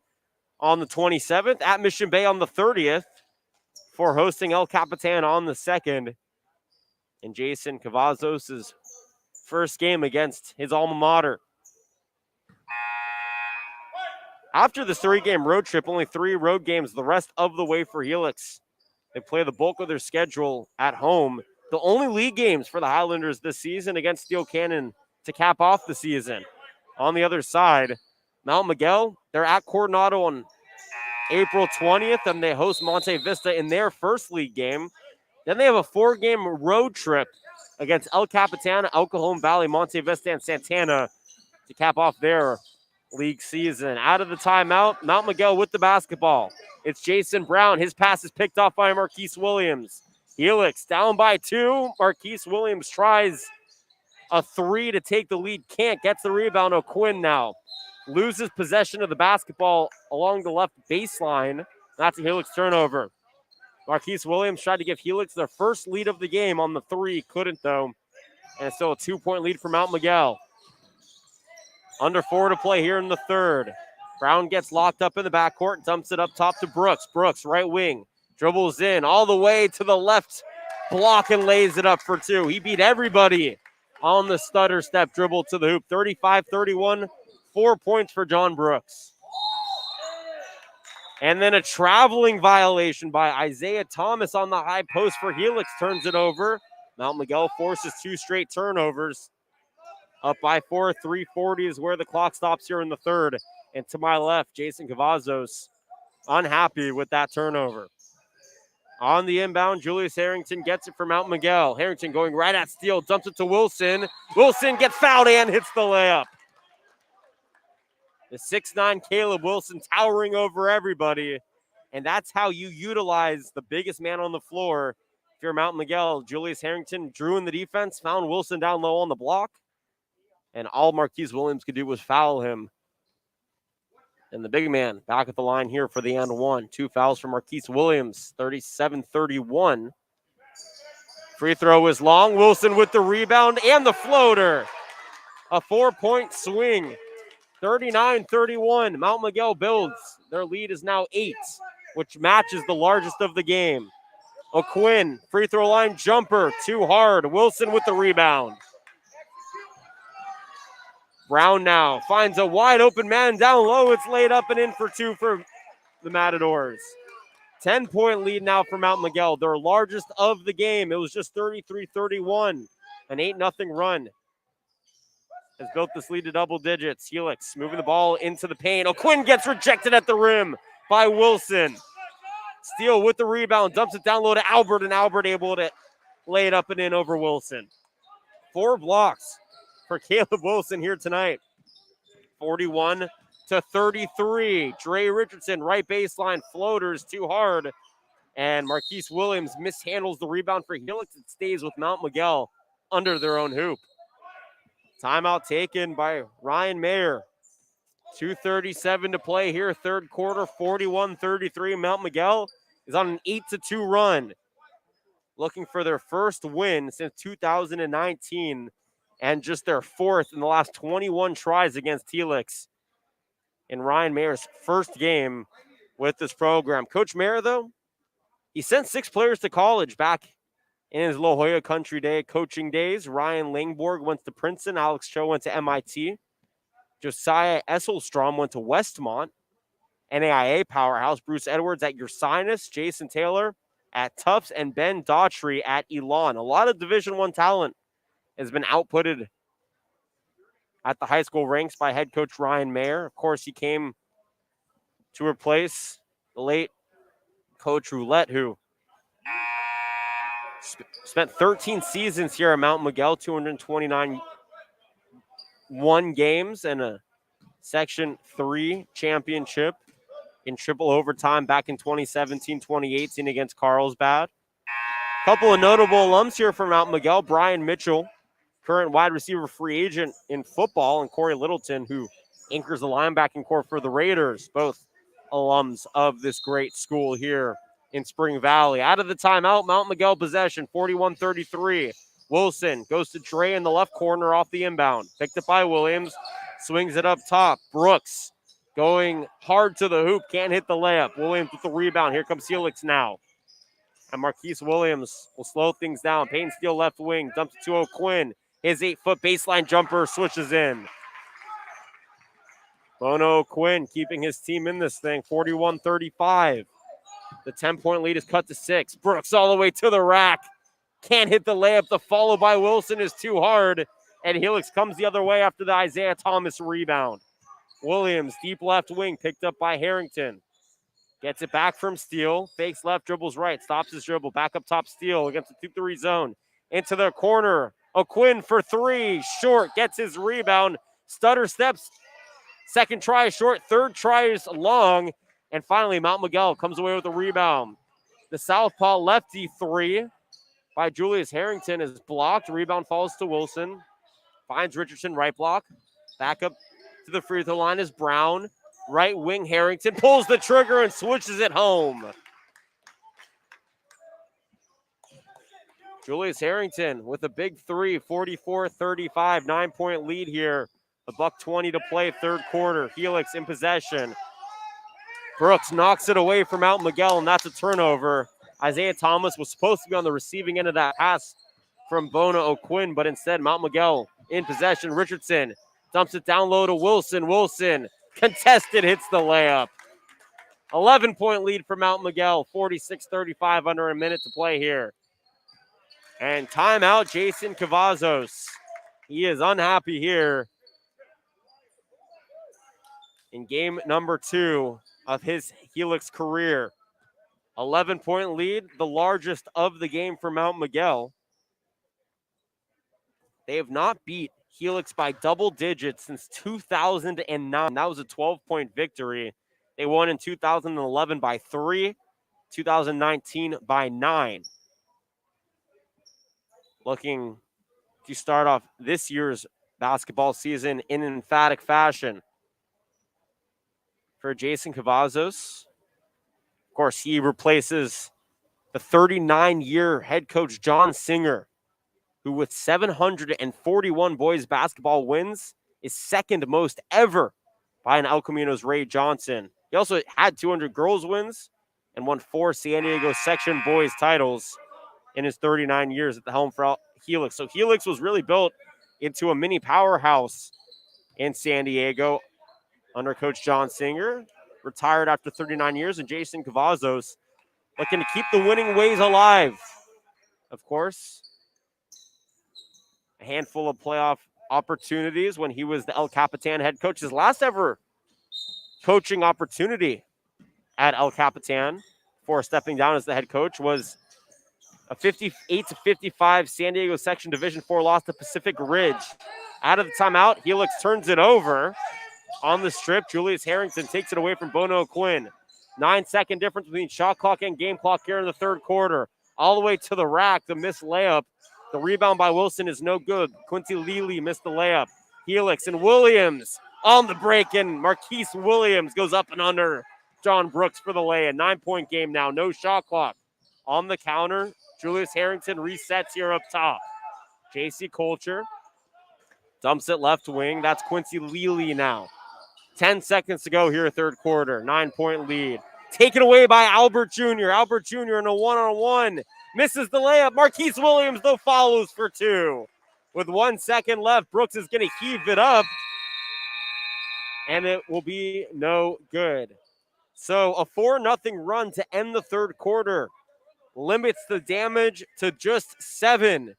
on the 27th, at Mission Bay on the 30th, for hosting El Capitan on the 2nd. And Jason Cavazos' first game against his alma mater. After this 3-game road trip, only 3 road games the rest of the way for Helix. They play the bulk of their schedule at home. The only league games for the Highlanders this season against Steel Cannon to cap off the season. On the other side, Mount Miguel, they're at Coronado on April 20th, and they host Monte Vista in their first league game. Then they have a 4-game road trip against El Capitan, El Cajon Valley, Monte Vista, and Santana to cap off their league season. Out of the timeout, Mount Miguel with the basketball. It's Jason Brown. His pass is picked off by Marquise Williams. Helix down by 2. Marquise Williams tries a 3 to take the lead. Can't. Gets the rebound. O'Quinn now loses possession of the basketball along the left baseline. That's a Helix turnover. Marquise Williams tried to give Helix their first lead of the game on the 3. Couldn't, though. And it's still a 2-point lead for Mount Miguel. Under 4 to play here in the third. Brown gets locked up in the backcourt, dumps it up top to Brooks. Brooks, right wing, dribbles in all the way to the left block and lays it up for 2. He beat everybody on the stutter step dribble to the hoop. 35-31, 4 points for John Brooks. And then a traveling violation by Isaiah Thomas on the high post for Helix turns it over. Mount Miguel forces 2 straight turnovers. Up by 4, 3:40 is where the clock stops here in the third. And to my left, Jason Cavazos unhappy with that turnover. On the inbound, Julius Harrington gets it for Mount Miguel. Harrington going right at Steele, dumps it to Wilson. Wilson gets fouled and hits the layup. The 6'9" Caleb Wilson towering over everybody. And that's how you utilize the biggest man on the floor. If you're Mount Miguel, Julius Harrington drew in the defense, found Wilson down low on the block. And all Marquise Williams could do was foul him. And the big man back at the line here for the and 1. 2 fouls for Marquise Williams, 37-31. Free throw is long. Wilson with the rebound and the floater. A 4-point swing. 39-31. Mount Miguel builds. Their lead is now 8, which matches the largest of the game. O'Quinn, free throw line jumper, too hard. Wilson with the rebound. Brown now finds a wide open man down low. It's laid up and in for 2 for the Matadors. 10-point lead now for Mount Miguel, their largest of the game. It was just 33-31, an 8-0 run. Has built this lead to double digits. Helix moving the ball into the paint. O'Quinn gets rejected at the rim by Wilson. Steele with the rebound, dumps it down low to Albert, and Albert able to lay it up and in over Wilson. 4 blocks for Caleb Wilson here tonight. 41-33. Dre Richardson, right baseline, floaters too hard. And Marquise Williams mishandles the rebound for Helix. It stays with Mount Miguel under their own hoop. Timeout taken by Ryan Mayer. 2:37 to play here, third quarter, 41-33. Mount Miguel is on an 8-2 run, looking for their first win since 2019 and just their 4th in the last 21 tries against Helix in Ryan Mayer's first game with this program. Coach Mayer, though, he sent 6 players to college back in his La Jolla Country Day coaching days. Ryan Langborg went to Princeton. Alex Cho went to MIT. Josiah Esselstrom went to Westmont. NAIA powerhouse. Bruce Edwards at Ursinus. Jason Taylor at Tufts. And Ben Daughtry at Elon. A lot of Division I talent has been outputted at the high school ranks by head coach Ryan Mayer. Of course, he came to replace the late Coach Roulette, who spent 13 seasons here at Mount Miguel, 229 games and a Section 3 championship in triple overtime back in 2017-2018 against Carlsbad. Couple of notable alums here from Mount Miguel. Brian Mitchell, current wide receiver free agent in football, and Corey Littleton, who anchors the linebacking core for the Raiders, both alums of this great school here in Spring Valley. Out of the timeout, Mount Miguel possession, 41-33. Wilson goes to Dre in the left corner off the inbound. Picked up by Williams, swings it up top. Brooks going hard to the hoop, can't hit the layup. Williams with the rebound. Here comes Helix now. And Marquise Williams will slow things down. Payne Steele left wing, dumps it to O'Quinn. His 8-foot baseline jumper switches in. Bono O'Quinn keeping his team in this thing, 41-35. The 10-point lead is cut to 6. Brooks all the way to the rack. Can't hit the layup. The follow by Wilson is too hard. And Helix comes the other way after the Isaiah Thomas rebound. Williams, deep left wing, picked up by Harrington. Gets it back from Steele. Fakes left, dribbles right. Stops his dribble. Back up top Steele against the 2-3 zone. Into the corner. O'Quinn for 3. Short. Gets his rebound. Stutter steps. Second try is short. Third try is long. And finally, Mount Miguel comes away with a rebound. The southpaw lefty 3 by Julius Harrington is blocked. Rebound falls to Wilson. Finds Richardson, right block. Back up to the free throw line is Brown. Right wing Harrington pulls the trigger and switches it home. Julius Harrington with a big 3, 44-35, 9-point lead here. $1:20 to play, third quarter. Helix in possession. Brooks knocks it away from Mount Miguel, and that's a turnover. Isaiah Thomas was supposed to be on the receiving end of that pass from Bona O'Quinn, but instead Mount Miguel in possession. Richardson dumps it down low to Wilson. Wilson contested, hits the layup. 11-point lead for Mount Miguel, 46-35, under a minute to play here. And timeout, Jason Cavazos. He is unhappy here in game number 2 of his Helix career. 11-point lead, the largest of the game for Mount Miguel. They have not beat Helix by double digits since 2009. That was a 12-point victory. They won in 2011 by 3, 2019 by 9. Looking to start off this year's basketball season in an emphatic fashion. For Jason Cavazos, of course, he replaces the 39-year head coach John Singer, who with 741 boys basketball wins is second most ever behind El Camino's Ray Johnson. He also had 200 girls wins and won 4 San Diego section boys titles in his 39 years at the helm for Helix. So Helix was really built into a mini powerhouse in San Diego under Coach John Singer, retired after 39 years, and Jason Cavazos looking to keep the winning ways alive. Of course, a handful of playoff opportunities when he was the El Capitan head coach. His last ever coaching opportunity at El Capitan before stepping down as the head coach was a 58-55 San Diego Section Division 4 loss to Pacific Ridge. Out of the timeout, Helix turns it over on the strip. Julius Harrington takes it away from Bono O'Quinn. 9-second difference between shot clock and game clock here in the third quarter. All the way to the rack, the missed layup. The rebound by Wilson is no good. Quincy Lely missed the layup. Helix and Williams on the break, and Marquise Williams goes up and under John Brooks for the lay-in. 9-point game now, no shot clock. On the counter, Julius Harrington resets here up top. J.C. Culture dumps it left wing. That's Quincy Lely now. 10 seconds to go here, third quarter. 9-point lead. Taken away by Albert Jr. Albert Jr. in a one-on-one. Misses the layup. Marquise Williams, though, follows for 2. With 1 second left, Brooks is going to heave it up, and it will be no good. So a 4-0 run to end the third quarter limits the damage to just 7.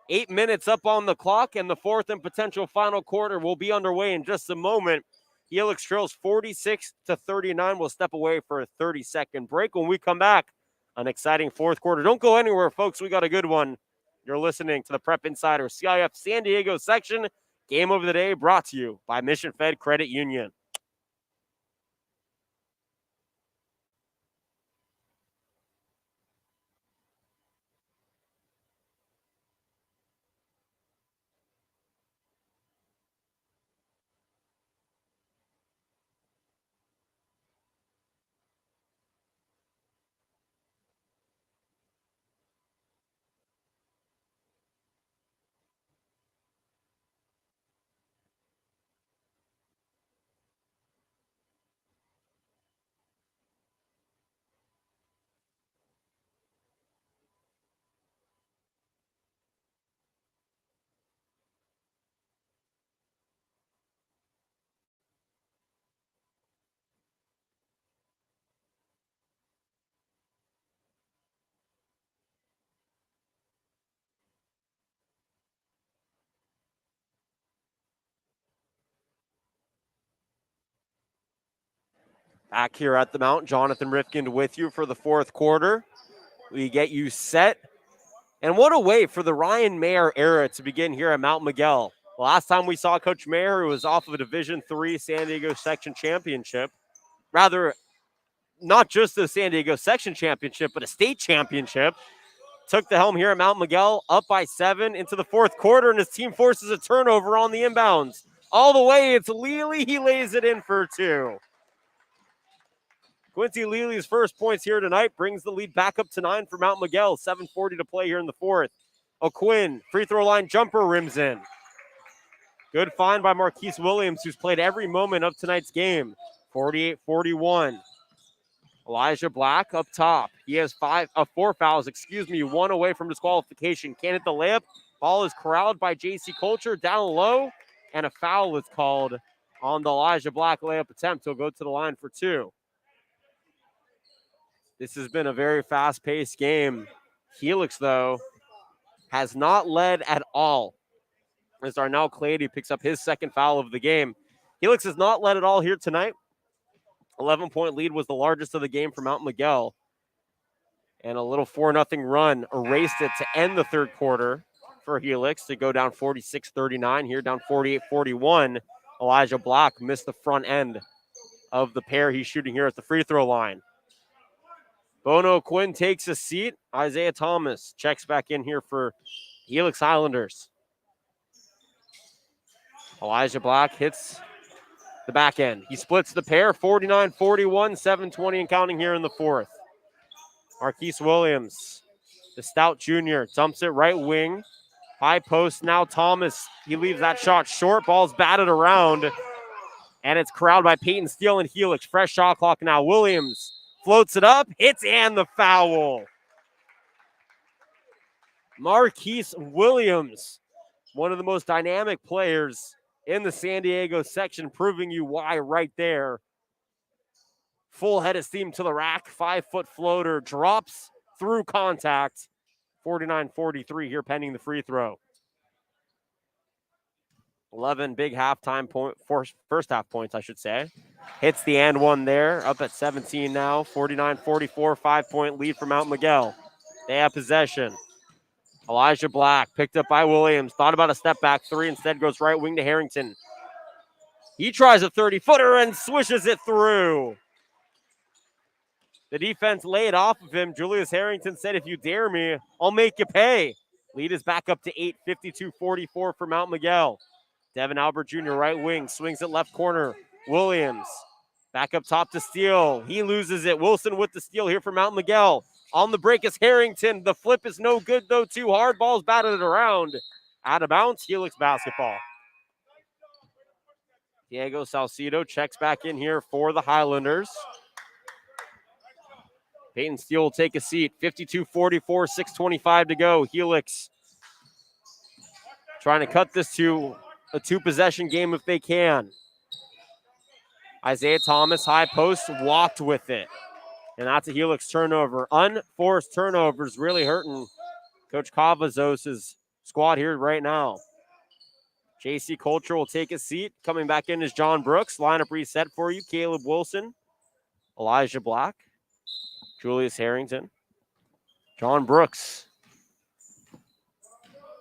8 minutes up on the clock, and the fourth and potential final quarter will be underway in just a moment. Helix trails 46-39. We'll step away for a 30-second break. When we come back, an exciting fourth quarter. Don't go anywhere, folks. We got a good one. You're listening to the Prep Insider CIF San Diego section. Game of the day brought to you by Mission Fed Credit Union. Back here at the Mount, Jonathan Rifkind with you for the fourth quarter. We get you set. And what a way for the Ryan Mayer era to begin here at Mount Miguel. The last time we saw Coach Mayer, it was off of a Division III San Diego Section Championship. Rather, not just the San Diego Section Championship, but a state championship. Took the helm here at Mount Miguel, up by 7 into the fourth quarter, and his team forces a turnover on the inbounds. All the way, it's Lely. He lays it in for 2. Quincy Lely's first points here tonight brings the lead back up to 9 for Mount Miguel. 7:40 to play here in the fourth. O'Quinn, free throw line jumper rims in. Good find by Marquise Williams, who's played every moment of tonight's game. 48-41. Elijah Black up top. He has 4 fouls, one away from disqualification. Can't hit the layup. Ball is corralled by J.C. Culture down low, and a foul is called on the Elijah Black layup attempt. He'll go to the line for 2. This has been a very fast-paced game. Helix, though, has not led at all. As Darnell Clady picks up his second foul of the game. Helix has not led at all here tonight. 11-point lead was the largest of the game for Mount Miguel. And a little 4-0 run erased it to end the third quarter for Helix to go down 46-39. Here down 48-41. Elijah Black missed the front end of the pair he's shooting here at the free throw line. Bono Quinn takes a seat. Isaiah Thomas checks back in here for Helix Highlanders. Elijah Black hits the back end. He splits the pair, 49-41, 7:20 and counting here in the fourth. Marquise Williams, the stout junior, dumps it right wing. High post now Thomas. He leaves that shot short. Ball's batted around. And it's corralled by Peyton Steele and Helix. Fresh shot clock now. Williams floats it up, hits, and the foul. Marquise Williams, one of the most dynamic players in the San Diego section, proving you why right there. Full head of steam to the rack, 5-foot floater, drops through contact. 49-43 here pending the free throw. 11 big halftime point, first half points, I should say. Hits the and one there, up at 17 now. 49-44, 5-point lead for Mount Miguel. They have possession. Elijah Black picked up by Williams. Thought about a step back 3, instead goes right wing to Harrington. He tries a 30-footer and swishes it through. The defense laid off of him. Julius Harrington said, if you dare me, I'll make you pay. Lead is back up to 8, 52-44 for Mount Miguel. Devin Albert Jr., right wing, swings it left corner. Williams back up top to Steele. He loses it. Wilson with the steal here for Mount Miguel. On the break is Harrington. The flip is no good, though. Too hard. Ball's batted around. Out of bounds. Helix basketball. Diego Salcido checks back in here for the Highlanders. Peyton Steele will take a seat. 52-44, 6:25 to go. Helix trying to cut this to a 2-possession game if they can. Isaiah Thomas, high post, walked with it. And that's a Helix turnover. Unforced turnovers really hurting Coach Cavazos' squad here right now. J.C. Culture will take a seat. Coming back in is John Brooks. Lineup reset for you. Caleb Wilson, Elijah Black, Julius Harrington, John Brooks,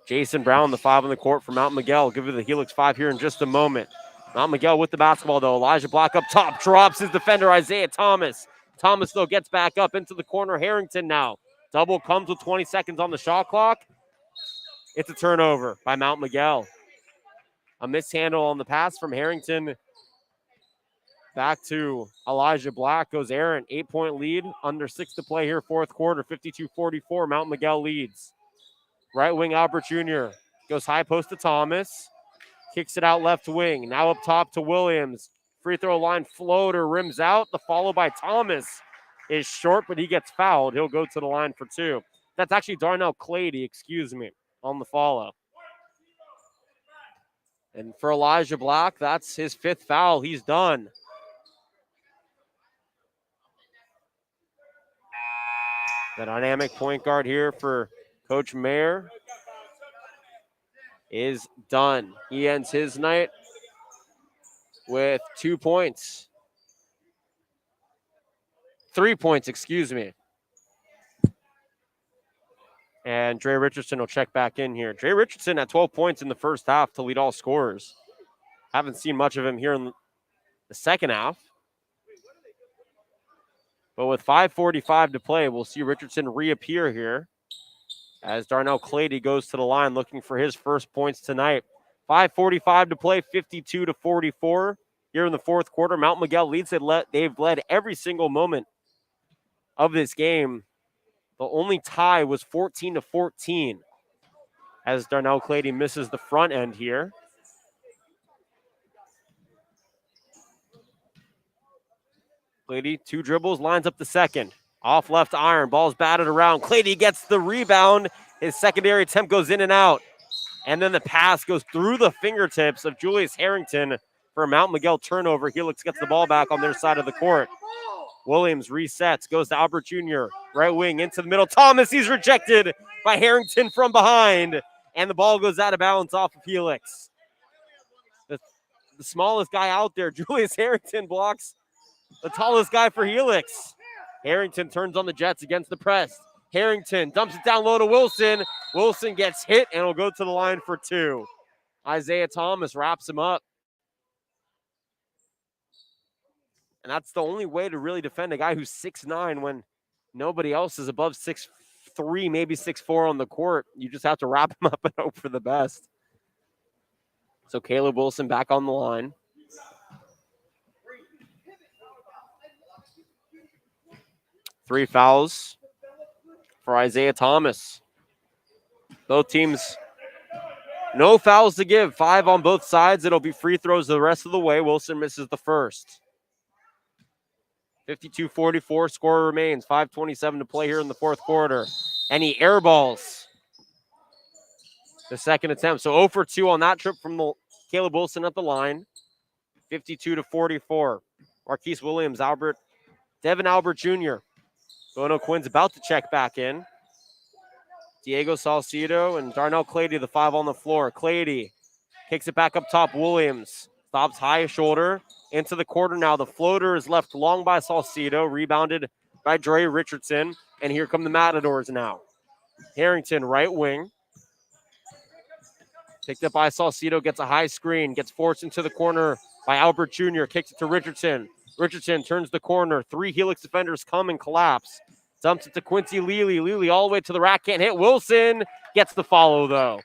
Jason Brown, the 5 on the court for Mount Miguel. We'll give you the Helix 5 here in just a moment. Mount Miguel with the basketball, though. Elijah Black up top, drops his defender, Isaiah Thomas. Thomas, though, gets back up into the corner. Harrington now. Double comes with 20 seconds on the shot clock. It's a turnover by Mount Miguel. A mishandle on the pass from Harrington. Back to Elijah Black goes Aaron. 8-point lead, under 6 to play here, fourth quarter. 52-44, Mount Miguel leads. Right wing Albert Jr. goes high post to Thomas. Kicks it out left wing. Now up top to Williams. Free throw line floater, rims out. The follow by Thomas is short, but he gets fouled. He'll go to the line for 2. That's actually Darnell Clady, on the follow. And for Elijah Black, that's his 5th foul. He's done. The dynamic point guard here for Coach Mayer is done. He ends his night with 2 points. 3 points, excuse me. And Dre Richardson will check back in here. Dre Richardson at 12 points in the first half to lead all scorers. Haven't seen much of him here in the second half. But with 5:45 to play, we'll see Richardson reappear here as Darnell Clady goes to the line looking for his first points tonight. 5:45 to play, 52-44 here in the fourth quarter. Mount Miguel leads it. They've led every single moment of this game. The only tie was 14-14 as Darnell Clady misses the front end here. Clady, 2 dribbles, lines up the second. Off left iron, ball's batted around. Clady gets the rebound. His secondary attempt goes in and out. And then the pass goes through the fingertips of Julius Harrington for a Mount Miguel turnover. Helix gets the ball back on their side of the court. Williams resets, goes to Albert Jr., right wing into the middle. Thomas, he's rejected by Harrington from behind. And the ball goes out of bounds off of Helix. The smallest guy out there, Julius Harrington, blocks the tallest guy for Helix. Harrington turns on the Jets against the press. Harrington dumps it down low to Wilson. Wilson gets hit and will go to the line for 2. Isaiah Thomas wraps him up. And that's the only way to really defend a guy who's 6'9" when nobody else is above 6'3", maybe 6'4" on the court. You just have to wrap him up and hope for the best. So Caleb Wilson back on the line. Three fouls for Isaiah Thomas. Both teams, no fouls to give. 5 on both sides. It'll be free throws the rest of the way. Wilson misses the first. 52-44, score remains. 5:27 to play here in the fourth quarter. And he airballs the second attempt. So 0 for 2 on that trip from Caleb Wilson at the line. 52-44. Marquise Williams, Devin Albert Jr. Bono Quinn's about to check back in. Diego Salcido and Darnell Clady, the 5 on the floor. Clady kicks it back up top. Williams stops high shoulder into the corner now. The floater is left long by Salcido, rebounded by Dre Richardson. And here come the Matadors now. Harrington, right wing. Picked up by Salcido, gets a high screen, gets forced into the corner by Albert Jr., kicks it to Richardson. Richardson turns the corner. 3 Helix defenders come and collapse. Dumps it to Quincy Lely. Lely all the way to the rack. Can't hit. Wilson gets the follow, though.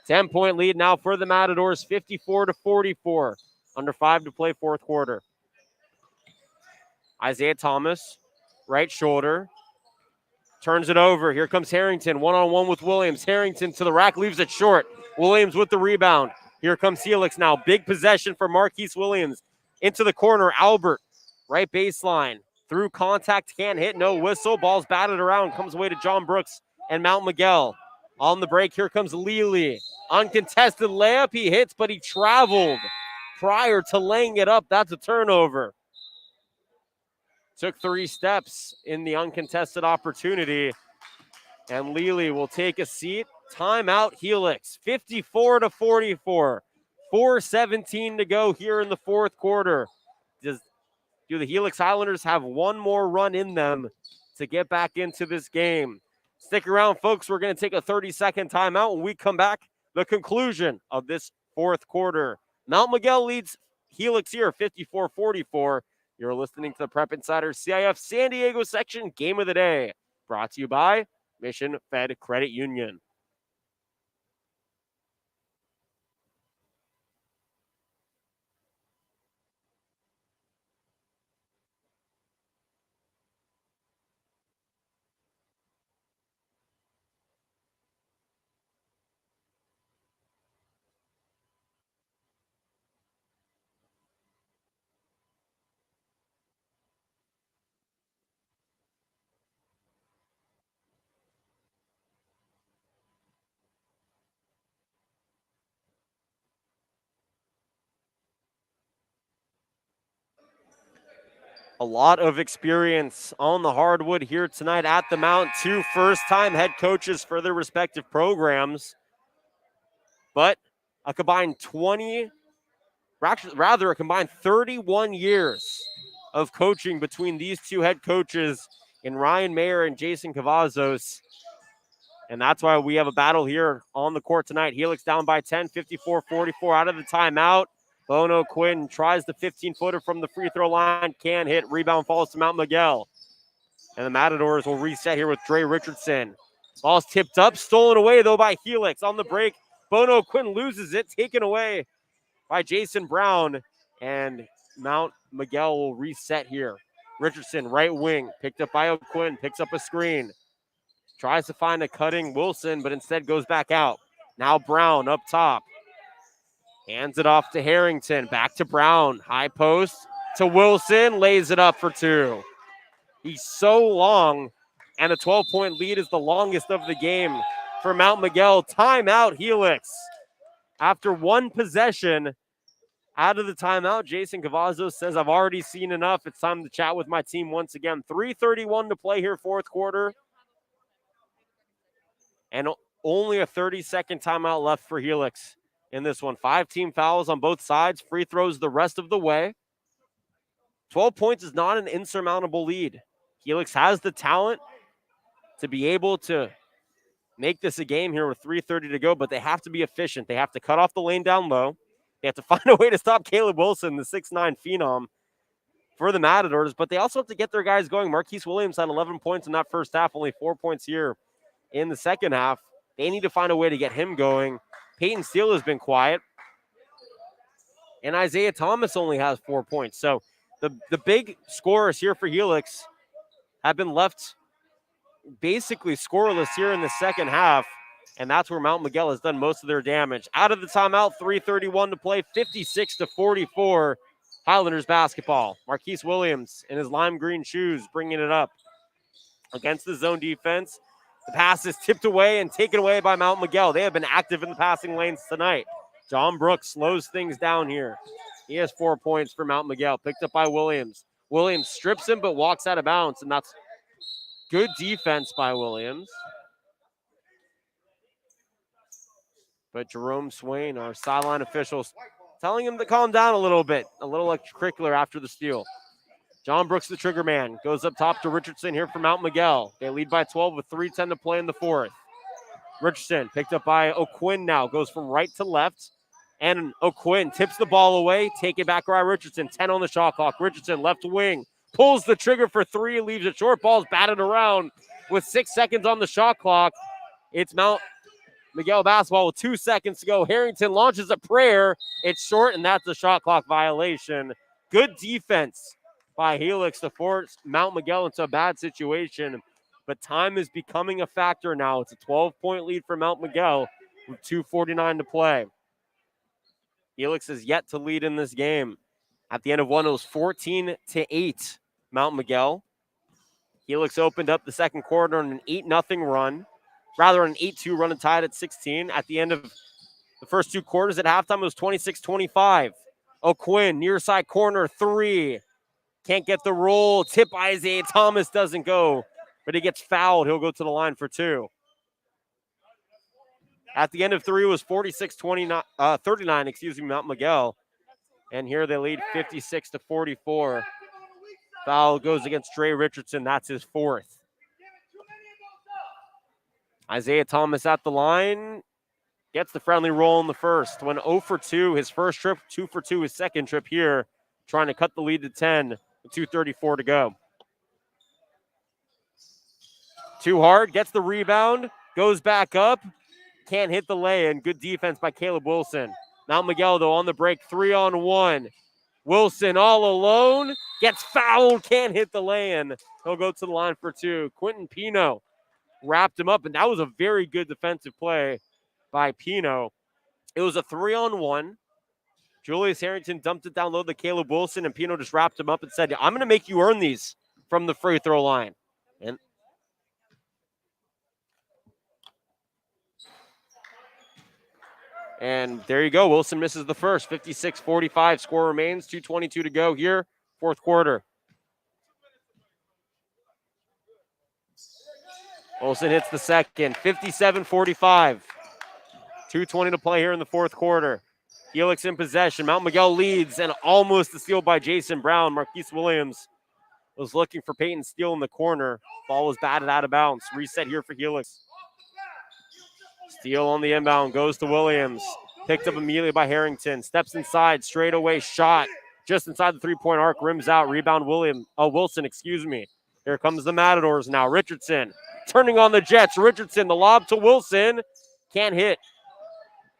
10-point lead now for the Matadors. 54-44. Under 5 to play fourth quarter. Isaiah Thomas, right shoulder. Turns it over. Here comes Harrington. One-on-one with Williams. Harrington to the rack. Leaves it short. Williams with the rebound. Here comes Helix now. Big possession for Marquise Williams. Into the corner, Albert, right baseline. Through contact, can't hit, no whistle. Ball's batted around, comes away to John Brooks and Mount Miguel. On the break, here comes Lely. Uncontested layup, he hits, but he traveled prior to laying it up. That's a turnover. Took 3 steps in the uncontested opportunity. And Lely will take a seat. Timeout, Helix, 54-44. 4:17 to go here in the fourth quarter. Do the Helix Highlanders have one more run in them to get back into this game? Stick around, folks. We're going to take a 30-second timeout. When we come back, the conclusion of this fourth quarter. Mount Miguel leads Helix here, 54-44. You're listening to the Prep Insider CIF San Diego section game of the day. Brought to you by Mission Fed Credit Union. A lot of experience on the hardwood here tonight at the Mount. 2 first-time head coaches for their respective programs. But a combined 31 years of coaching between these two head coaches in Ryan Mayer and Jason Cavazos. And that's why we have a battle here on the court tonight. Helix down by 10, 54-44 out of the timeout. Bono Quinn tries the 15-footer from the free throw line. Can't hit. Rebound falls to Mount Miguel. And the Matadors will reset here with Dre Richardson. Ball's tipped up. Stolen away, though, by Helix. On the break, Bono Quinn loses it. Taken away by Jason Brown. And Mount Miguel will reset here. Richardson, right wing. Picked up by O'Quinn. Picks up a screen. Tries to find a cutting Wilson, but instead goes back out. Now Brown up top. Hands it off to Harrington. Back to Brown. High post to Wilson. Lays it up for two. He's so long, and the 12-point lead is the longest of the game for Mount Miguel. Timeout, Helix. After one possession out of the timeout, Jason Cavazos says, I've already seen enough. It's time to chat with my team once again. 3:31 to play here, fourth quarter. And only a 30-second timeout left for Helix in this one. 5 team fouls on both sides. Free throws the rest of the way. 12 points is not an insurmountable lead. Helix has the talent to be able to make this a game here with 3:30 to go, but they have to be efficient. They have to cut off the lane down low. They have to find a way to stop Caleb Wilson, the 6'9 phenom for the Matadors, but they also have to get their guys going. Marquise Williams had 11 points in that first half, only 4 points here in the second half. They need to find a way to get him going. Peyton Steele has been quiet, and Isaiah Thomas only has 4 points. So the big scorers here for Helix have been left basically scoreless here in the second half, and that's where Mount Miguel has done most of their damage. Out of the timeout, 3:31 to play, 56-44, Highlanders basketball. Marquise Williams in his lime green shoes bringing it up against the zone defense. The pass is tipped away and taken away by Mount Miguel. They have been active in the passing lanes tonight. John Brooks slows things down here. He has 4 points for Mount Miguel, picked up by Williams. Williams strips him but walks out of bounds, and that's good defense by Williams. But Jerome Swain, our sideline officials, telling him to calm down a little bit. A little extracurricular after the steal. John Brooks, the trigger man, goes up top to Richardson here for Mount Miguel. They lead by 12 with 3:10 to play in the fourth. Richardson picked up by O'Quinn now. Goes from right to left. And O'Quinn tips the ball away. Take it back by Richardson. 10 on the shot clock. Richardson left wing. Pulls the trigger for three. Leaves it short. Ball's batted around with 6 seconds on the shot clock. It's Mount Miguel basketball with 2 seconds to go. Harrington launches a prayer. It's short, and that's a shot clock violation. Good defense by Helix to force Mount Miguel into a bad situation. But time is becoming a factor now. It's a 12-point lead for Mount Miguel with 2:49 to play. Helix has yet to lead in this game. At the end of one, it was 14-8, Mount Miguel. Helix opened up the second quarter on an 8-0 run. Rather, an 8-2 run and tied at 16. At the end of the first 2 quarters at halftime, it was 26-25. O'Quinn, near side corner, 3. Can't get the roll. Tip by Isaiah Thomas doesn't go, but he gets fouled. He'll go to the line for 2. At the end of 3, it was 39, Mount Miguel. And here they lead 56-44. Foul goes against Dre Richardson. That's his 4th. Isaiah Thomas at the line. Gets the friendly roll in the first. Went 0 for 2 his first trip, 2 for 2 his second trip here. Trying to cut the lead to 10 with 2:34 to go. Too hard, gets the rebound, goes back up. Can't hit the lay-in. Good defense by Caleb Wilson. Mount Miguel, though, on the break, 3-on-1. Wilson all alone. Gets fouled. Can't hit the lay-in. He'll go to the line for 2. Quentin Pino wrapped him up, and that was a very good defensive play by Pino. It was a 3-on-1. Julius Harrington dumped it down low to Caleb Wilson, and Pino just wrapped him up and said, I'm going to make you earn these from the free throw line. And there you go. Wilson misses the first. 56-45. Score remains. 2:22 to go here. Fourth quarter. Wilson hits the second. 57-45. 2:20 to play here in the fourth quarter. Helix in possession. Mount Miguel leads and almost a steal by Jason Brown. Marquise Williams was looking for Peyton Steele in the corner. Ball was batted out of bounds. Reset here for Helix. Steele on the inbound, goes to Williams. Picked up immediately by Harrington. Steps inside, straight away shot. Just inside the three-point arc, rims out. Rebound Wilson, excuse me. Here comes the Matadors now. Richardson turning on the Jets. Richardson, the lob to Wilson. Can't hit.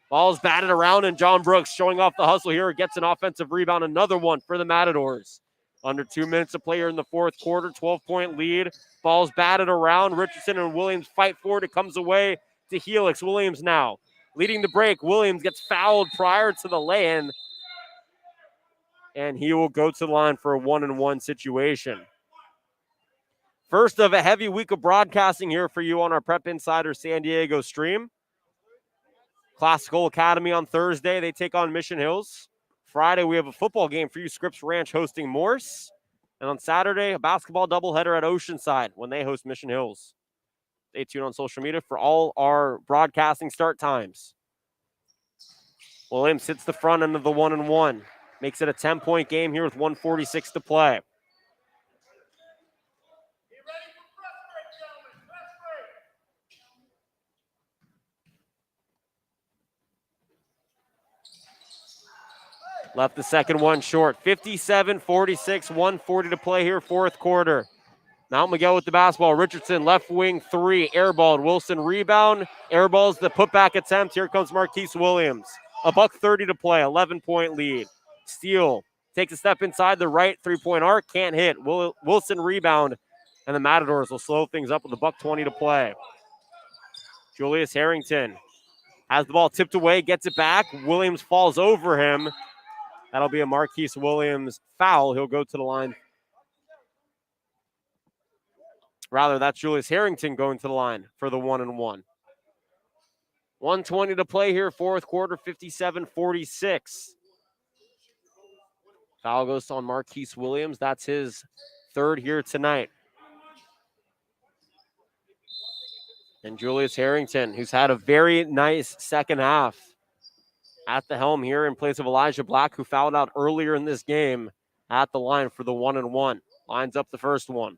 Ball's batted around, and John Brooks showing off the hustle here. Gets an offensive rebound. Another one for the Matadors. Under 2 minutes to play here in the fourth quarter. 12-point lead. Ball's batted around. Richardson and Williams fight for it. It comes away to Helix. Williams now leading the break. Williams gets fouled prior to the lay-in, and he will go to the line for a 1-and-1 situation. First of a heavy week of broadcasting here for you on our Prep Insider San Diego stream. Classical Academy on Thursday. They take on Mission Hills. Friday, we have a football game for you. Scripps Ranch hosting Morse. And on Saturday, a basketball doubleheader at Oceanside when they host Mission Hills. Stay tuned on social media for all our broadcasting start times. Williams hits the front end of the 1-and-1. Makes it a 10-point game here with 1:46 to play. Left the second one short. 57-46, 1:40 to play here, fourth quarter. Mount Miguel with the basketball. Richardson, left wing three, airballed. Wilson rebound. Airballs the putback attempt. Here comes Marquise Williams. $1:30 to play, 11-point lead. Steele takes a step inside the right three-point arc. Can't hit. Wilson rebound. And the Matadors will slow things up with $1:20 to play. Julius Harrington has the ball tipped away, gets it back. Williams falls over him. That'll be a Marquise Williams foul. He'll go to the line. Rather, that's Julius Harrington going to the line for the 1-and-1. 1:20 to play here, fourth quarter, 57-46. Foul goes on Marquise Williams. That's his third here tonight. And Julius Harrington, who's had a very nice second half, at the helm here in place of Elijah Black, who fouled out earlier in this game, at the line for the 1-and-1. Lines up the first one.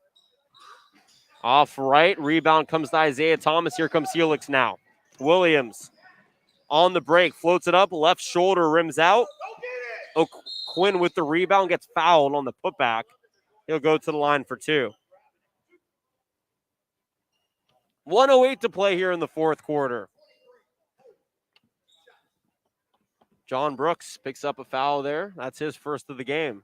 Off right, rebound comes to Isaiah Thomas. Here comes Helix now. Williams on the break, floats it up, left shoulder rims out. Quinn with the rebound gets fouled on the putback. He'll go to the line for two. 1:08 to play here in the fourth quarter. John Brooks picks up a foul there. That's his first of the game.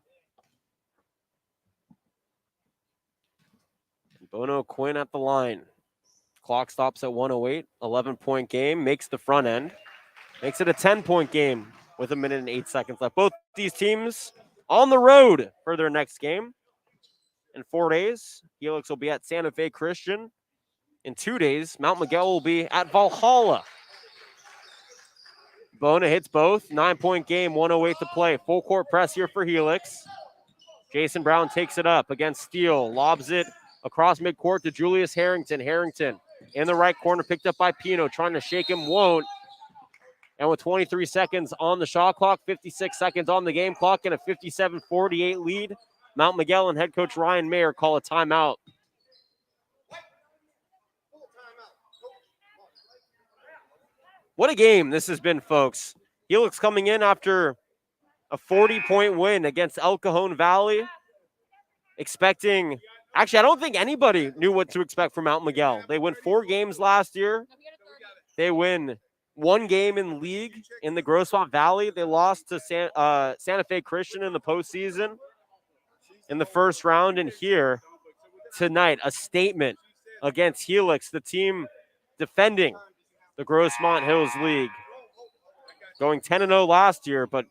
Bono Quinn at the line. Clock stops at 1:08. 11-point game. Makes the front end. Makes it a 10-point game with 1 minute and 8 seconds left. Both these teams on the road for their next game. In 4 days, Helix will be at Santa Fe Christian. In 2 days, Mount Miguel will be at Valhalla. Bona hits both. 9-point game, 1:08 to play. Full court press here for Helix. Jason Brown takes it up against Steele. Lobs it across midcourt to Julius Harrington. Harrington in the right corner, picked up by Pino. Trying to shake him, won't. And with 23 seconds on the shot clock, 56 seconds on the game clock, and a 57-48 lead, Mount Miguel and head coach Ryan Mayer call a timeout. What a game this has been, folks. Helix coming in after a 40-point win against El Cajon Valley. Expecting, actually, I don't think anybody knew what to expect from Mount Miguel. They won 4 games last year. They win 1 game in league in the Grossmont Valley. They lost to Santa Fe Christian in the postseason in the first round. And here tonight, a statement against Helix, the team defending the Grossmont Hills League. Going 10-0 last year, but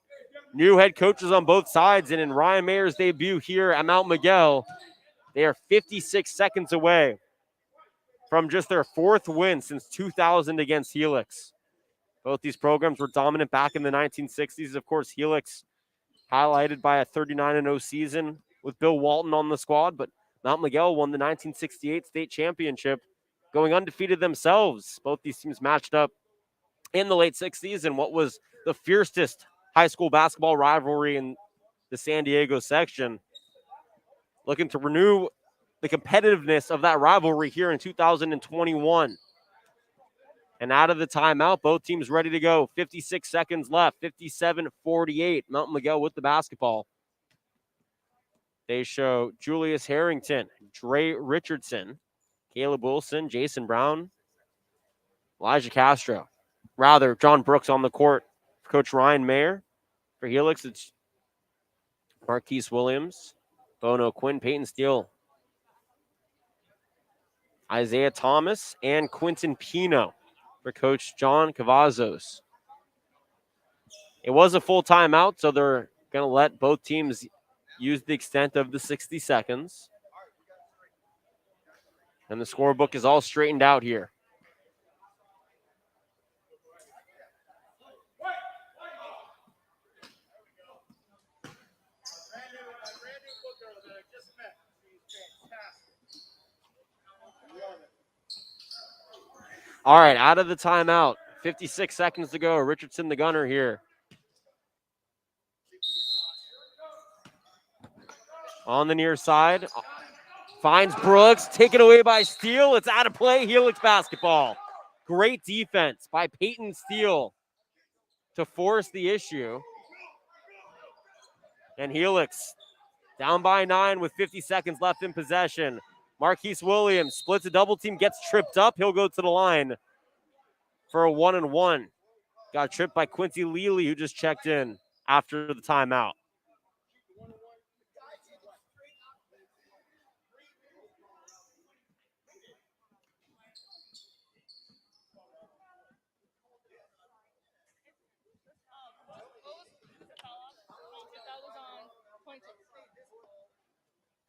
new head coaches on both sides. And in Ryan Mayer's debut here at Mount Miguel, they are 56 seconds away from just their 4th win since 2000 against Helix. Both these programs were dominant back in the 1960s. Of course, Helix highlighted by a 39-0 season with Bill Walton on the squad, but Mount Miguel won the 1968 state championship, going undefeated themselves. Both these teams matched up in the late 60s in what was the fiercest high school basketball rivalry in the San Diego section. Looking to renew the competitiveness of that rivalry here in 2021. And out of the timeout, both teams ready to go. 56 seconds left, 57-48. Mountain Miguel with the basketball. They show Julius Harrington, Dre Richardson, Caleb Wilson, Jason Brown, Elijah Castro. Rather, John Brooks on the court. Coach Ryan Mayer. For Helix, it's Marquise Williams, Bono Quinn, Peyton Steele, Isaiah Thomas, and Quentin Pino for Coach John Cavazos. It was a full timeout, so they're going to let both teams use the extent of the 60 seconds. And the scorebook is all straightened out here. All right, out of the timeout. 56 seconds to go. Richardson, the gunner here. On the near side. Finds Brooks. Taken away by Steele. It's out of play. Helix basketball. Great defense by Peyton Steele to force the issue. And Helix down by 9 with 50 seconds left in possession. Marquise Williams splits a double team, gets tripped up. He'll go to the line for a 1-and-1. Got tripped by Quincy Leely, who just checked in after the timeout.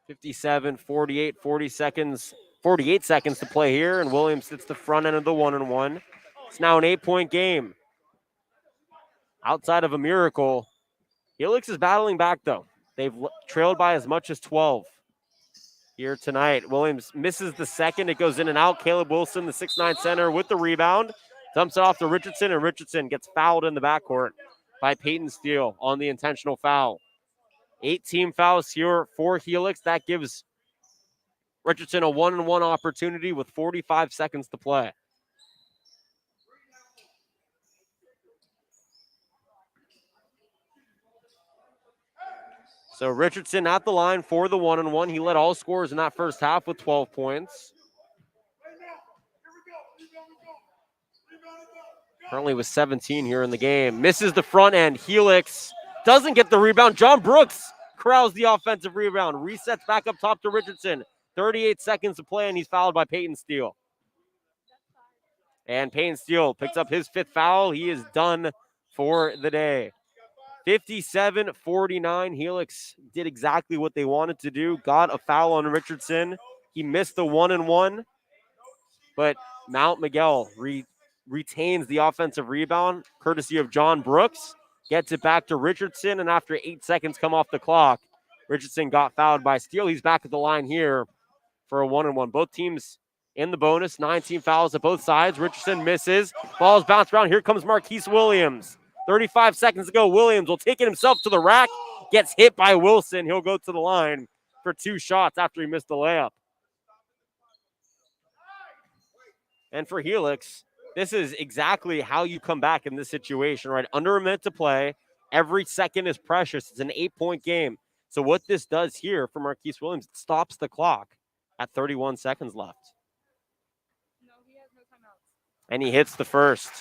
$57-48, 48 seconds to play here, and Williams hits the front end of the 1-and-1. It's now an 8-point game. Outside of a miracle, Helix is battling back, though. They've trailed by as much as 12 here tonight. Williams misses the second. It goes in and out. Caleb Wilson, the 6'9 center, with the rebound. Dumps it off to Richardson, and Richardson gets fouled in the backcourt by Peyton Steele on the intentional foul. 8 team fouls here for Helix. That gives Richardson a 1-and-1 opportunity with 45 seconds to play. So Richardson at the line for the 1-and-1. He led all scorers in that first half with 12 points. Currently with 17 here in the game. Misses the front end. Helix doesn't get the rebound. John Brooks corrals the offensive rebound. Resets back up top to Richardson. 38 seconds to play, and he's fouled by Peyton Steele. And Peyton Steele picks up his 5th foul. He is done for the day. 57-49. Helix did exactly what they wanted to do. Got a foul on Richardson. He missed the 1-and-1, but Mount Miguel retains the offensive rebound, courtesy of John Brooks. Gets it back to Richardson, and after 8 seconds come off the clock, Richardson got fouled by Steele. He's back at the line here for a 1-and-1. Both teams in the bonus. 19 fouls at both sides. Richardson misses. Ball's bounced around. Here comes Marquise Williams. 35 seconds to go. Williams will take it himself to the rack. Gets hit by Wilson. He'll go to the line for 2 shots after he missed the layup. And for Helix, this is exactly how you come back in this situation, right? Under a minute to play. Every second is precious. It's an 8-point game. So what this does here for Marquise Williams, it stops the clock at 31 seconds left. No, he has no timeouts. And he hits the first.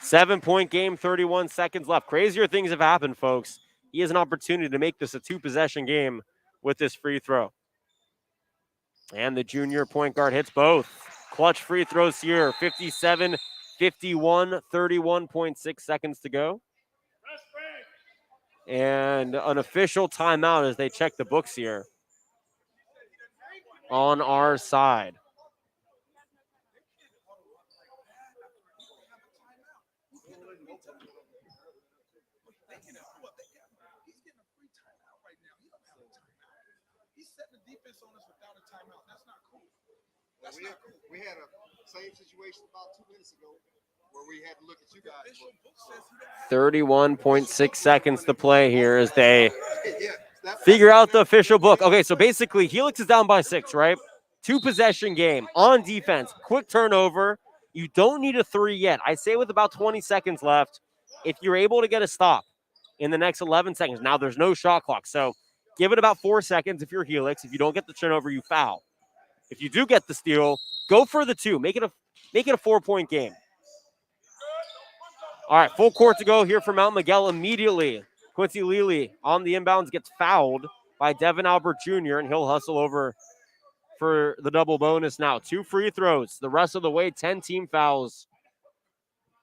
7-point game, 31 seconds left. Crazier things have happened, folks. He has an opportunity to make this a 2-possession game with this free throw. And the junior point guard hits both. Clutch free throws here. 57-51, 31.6 seconds to go. And an official timeout as they check the books here on our side. We had a same situation about 2 minutes ago 31.6 seconds to play here as they figure out the official book. Okay, so basically Helix is down by 6, right? 2-possession game on defense, quick turnover. You don't need a 3 yet. I say with about 20 seconds left, if you're able to get a stop in the next 11 seconds. Now there's no shot clock, so give it about 4 seconds if you're Helix. If you don't get the turnover, you foul. If you do get the steal, go for the 2. Make it a 4-point game. All right, full court to go here for Mount Miguel immediately. Quincy Lely on the inbounds gets fouled by Devin Albert Jr., and he'll hustle over for the double bonus now. 2 free throws. The rest of the way, 10 team fouls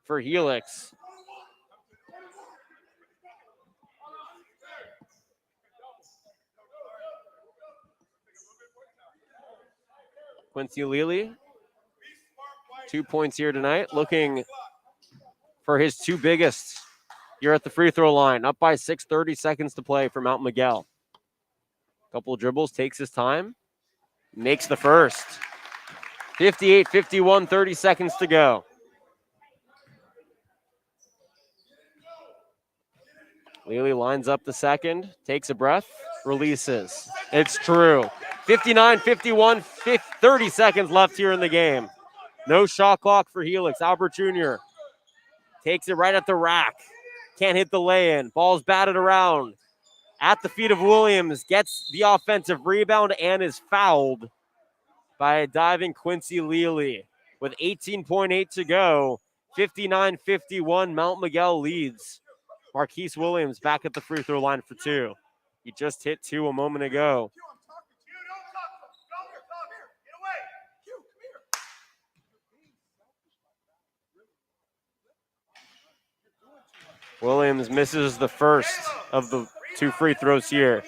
for Helix. Quincy Lely, 2 points here tonight, looking for his 2 biggest here at the free throw line. Up by 6, 30 seconds to play for Mount Miguel. Couple of dribbles, takes his time, makes the first. 58-51, 30 seconds to go. Lely lines up the second, takes a breath, releases. It's true. 59-51, 30 seconds left here in the game. No shot clock for Helix. Albert Jr. takes it right at the rack. Can't hit the lay-in. Ball's batted around at the feet of Williams. Gets the offensive rebound and is fouled by a diving Quincy Lely. With 18.8 to go, 59-51, Mount Miguel leads. Marquise Williams back at the free throw line for 2. He just hit 2 a moment ago. Williams misses the first of the 2 free throws here.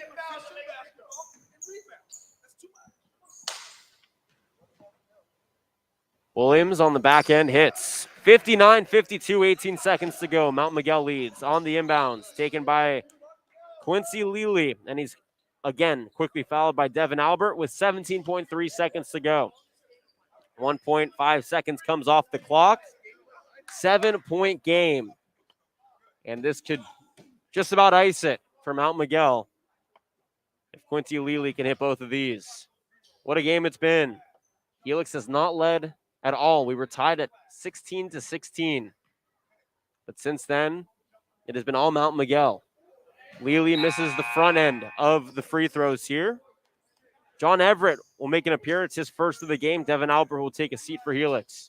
Williams on the back end hits. 59-52, 18 seconds to go. Mount Miguel leads on the inbounds, taken by Quincy Lely, and he's again quickly followed by Devin Albert with 17.3 seconds to go. 1.5 seconds comes off the clock. 7-point game. And this could just about ice it for Mount Miguel if Quincy Lely can hit both of these. What a game it's been. Helix has not led at all. We were tied at 16-16. But since then, it has been all Mount Miguel. Lely misses the front end of the free throws here. John Everett will make an appearance, his first of the game. Devin Albert will take a seat for Helix.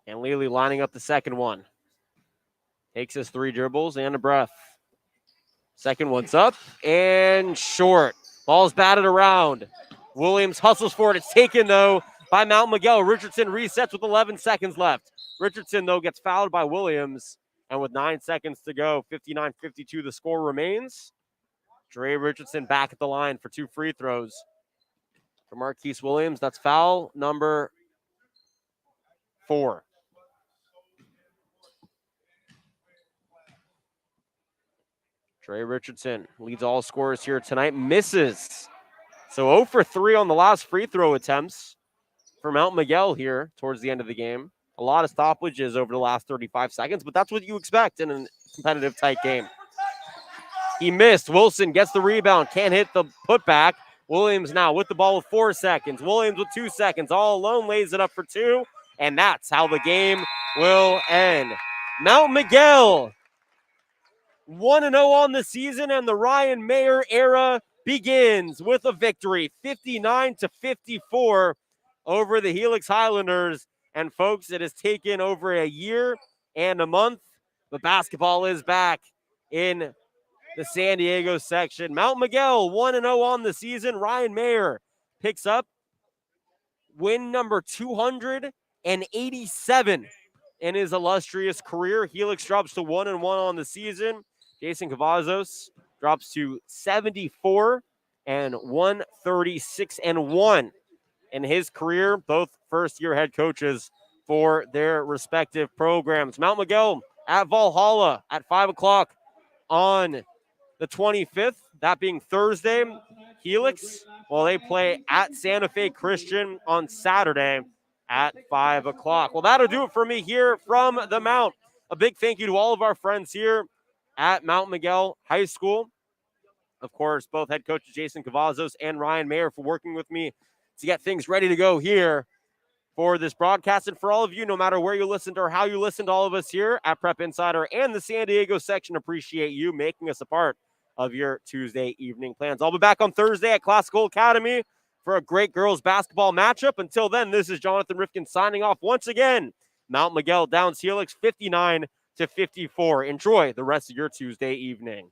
And Lely lining up the second one. Takes his 3 dribbles and a breath. Second one's up and short. Ball's batted around. Williams hustles for it. It's taken, though, by Mount Miguel. Richardson resets with 11 seconds left. Richardson, though, gets fouled by Williams. And with 9 seconds to go, 59-52, the score remains. Dre Richardson back at the line for 2 free throws. For Marquise Williams, that's foul number 4. Dre Richardson leads all scorers here tonight. Misses. So 0 for 3 on the last free throw attempts for Mount Miguel here towards the end of the game. A lot of stoppages over the last 35 seconds, but that's what you expect in a competitive tight game. He missed. Wilson gets the rebound. Can't hit the putback. Williams now with the ball with 4 seconds. Williams with 2 seconds. All alone lays it up for 2. And that's how the game will end. Mount Miguel 1-0 on the season, and the Ryan Mayer era begins with a victory, 59-54 over the Helix Highlanders. And folks, it has taken over a year and a month, but basketball is back in the San Diego section. Mount Miguel 1-0 on the season. Ryan Mayer picks up win number 287 in his illustrious career. Helix drops to 1-1 on the season. Jason Cavazos drops to 74 and 136-1 in his career. Both first-year head coaches for their respective programs. Mount Miguel at Valhalla at 5 o'clock on the 25th, that being Thursday. Helix, well, they play at Santa Fe Christian on Saturday at 5 o'clock. Well, that'll do it for me here from the Mount. A big thank you to all of our friends here at Mount Miguel High School. Of course, both head coaches Jason Cavazos and Ryan Mayer for working with me to get things ready to go here for this broadcast. And for all of you, no matter where you listened or how you listened, all of us here at Prep Insider and the San Diego section appreciate you making us a part of your Tuesday evening plans. I'll be back on Thursday at Classical Academy for a great girls basketball matchup. Until then, this is Jonathan Rifkin signing off once again. Mount Miguel downs Helix 59-54. Enjoy the rest of your Tuesday evening.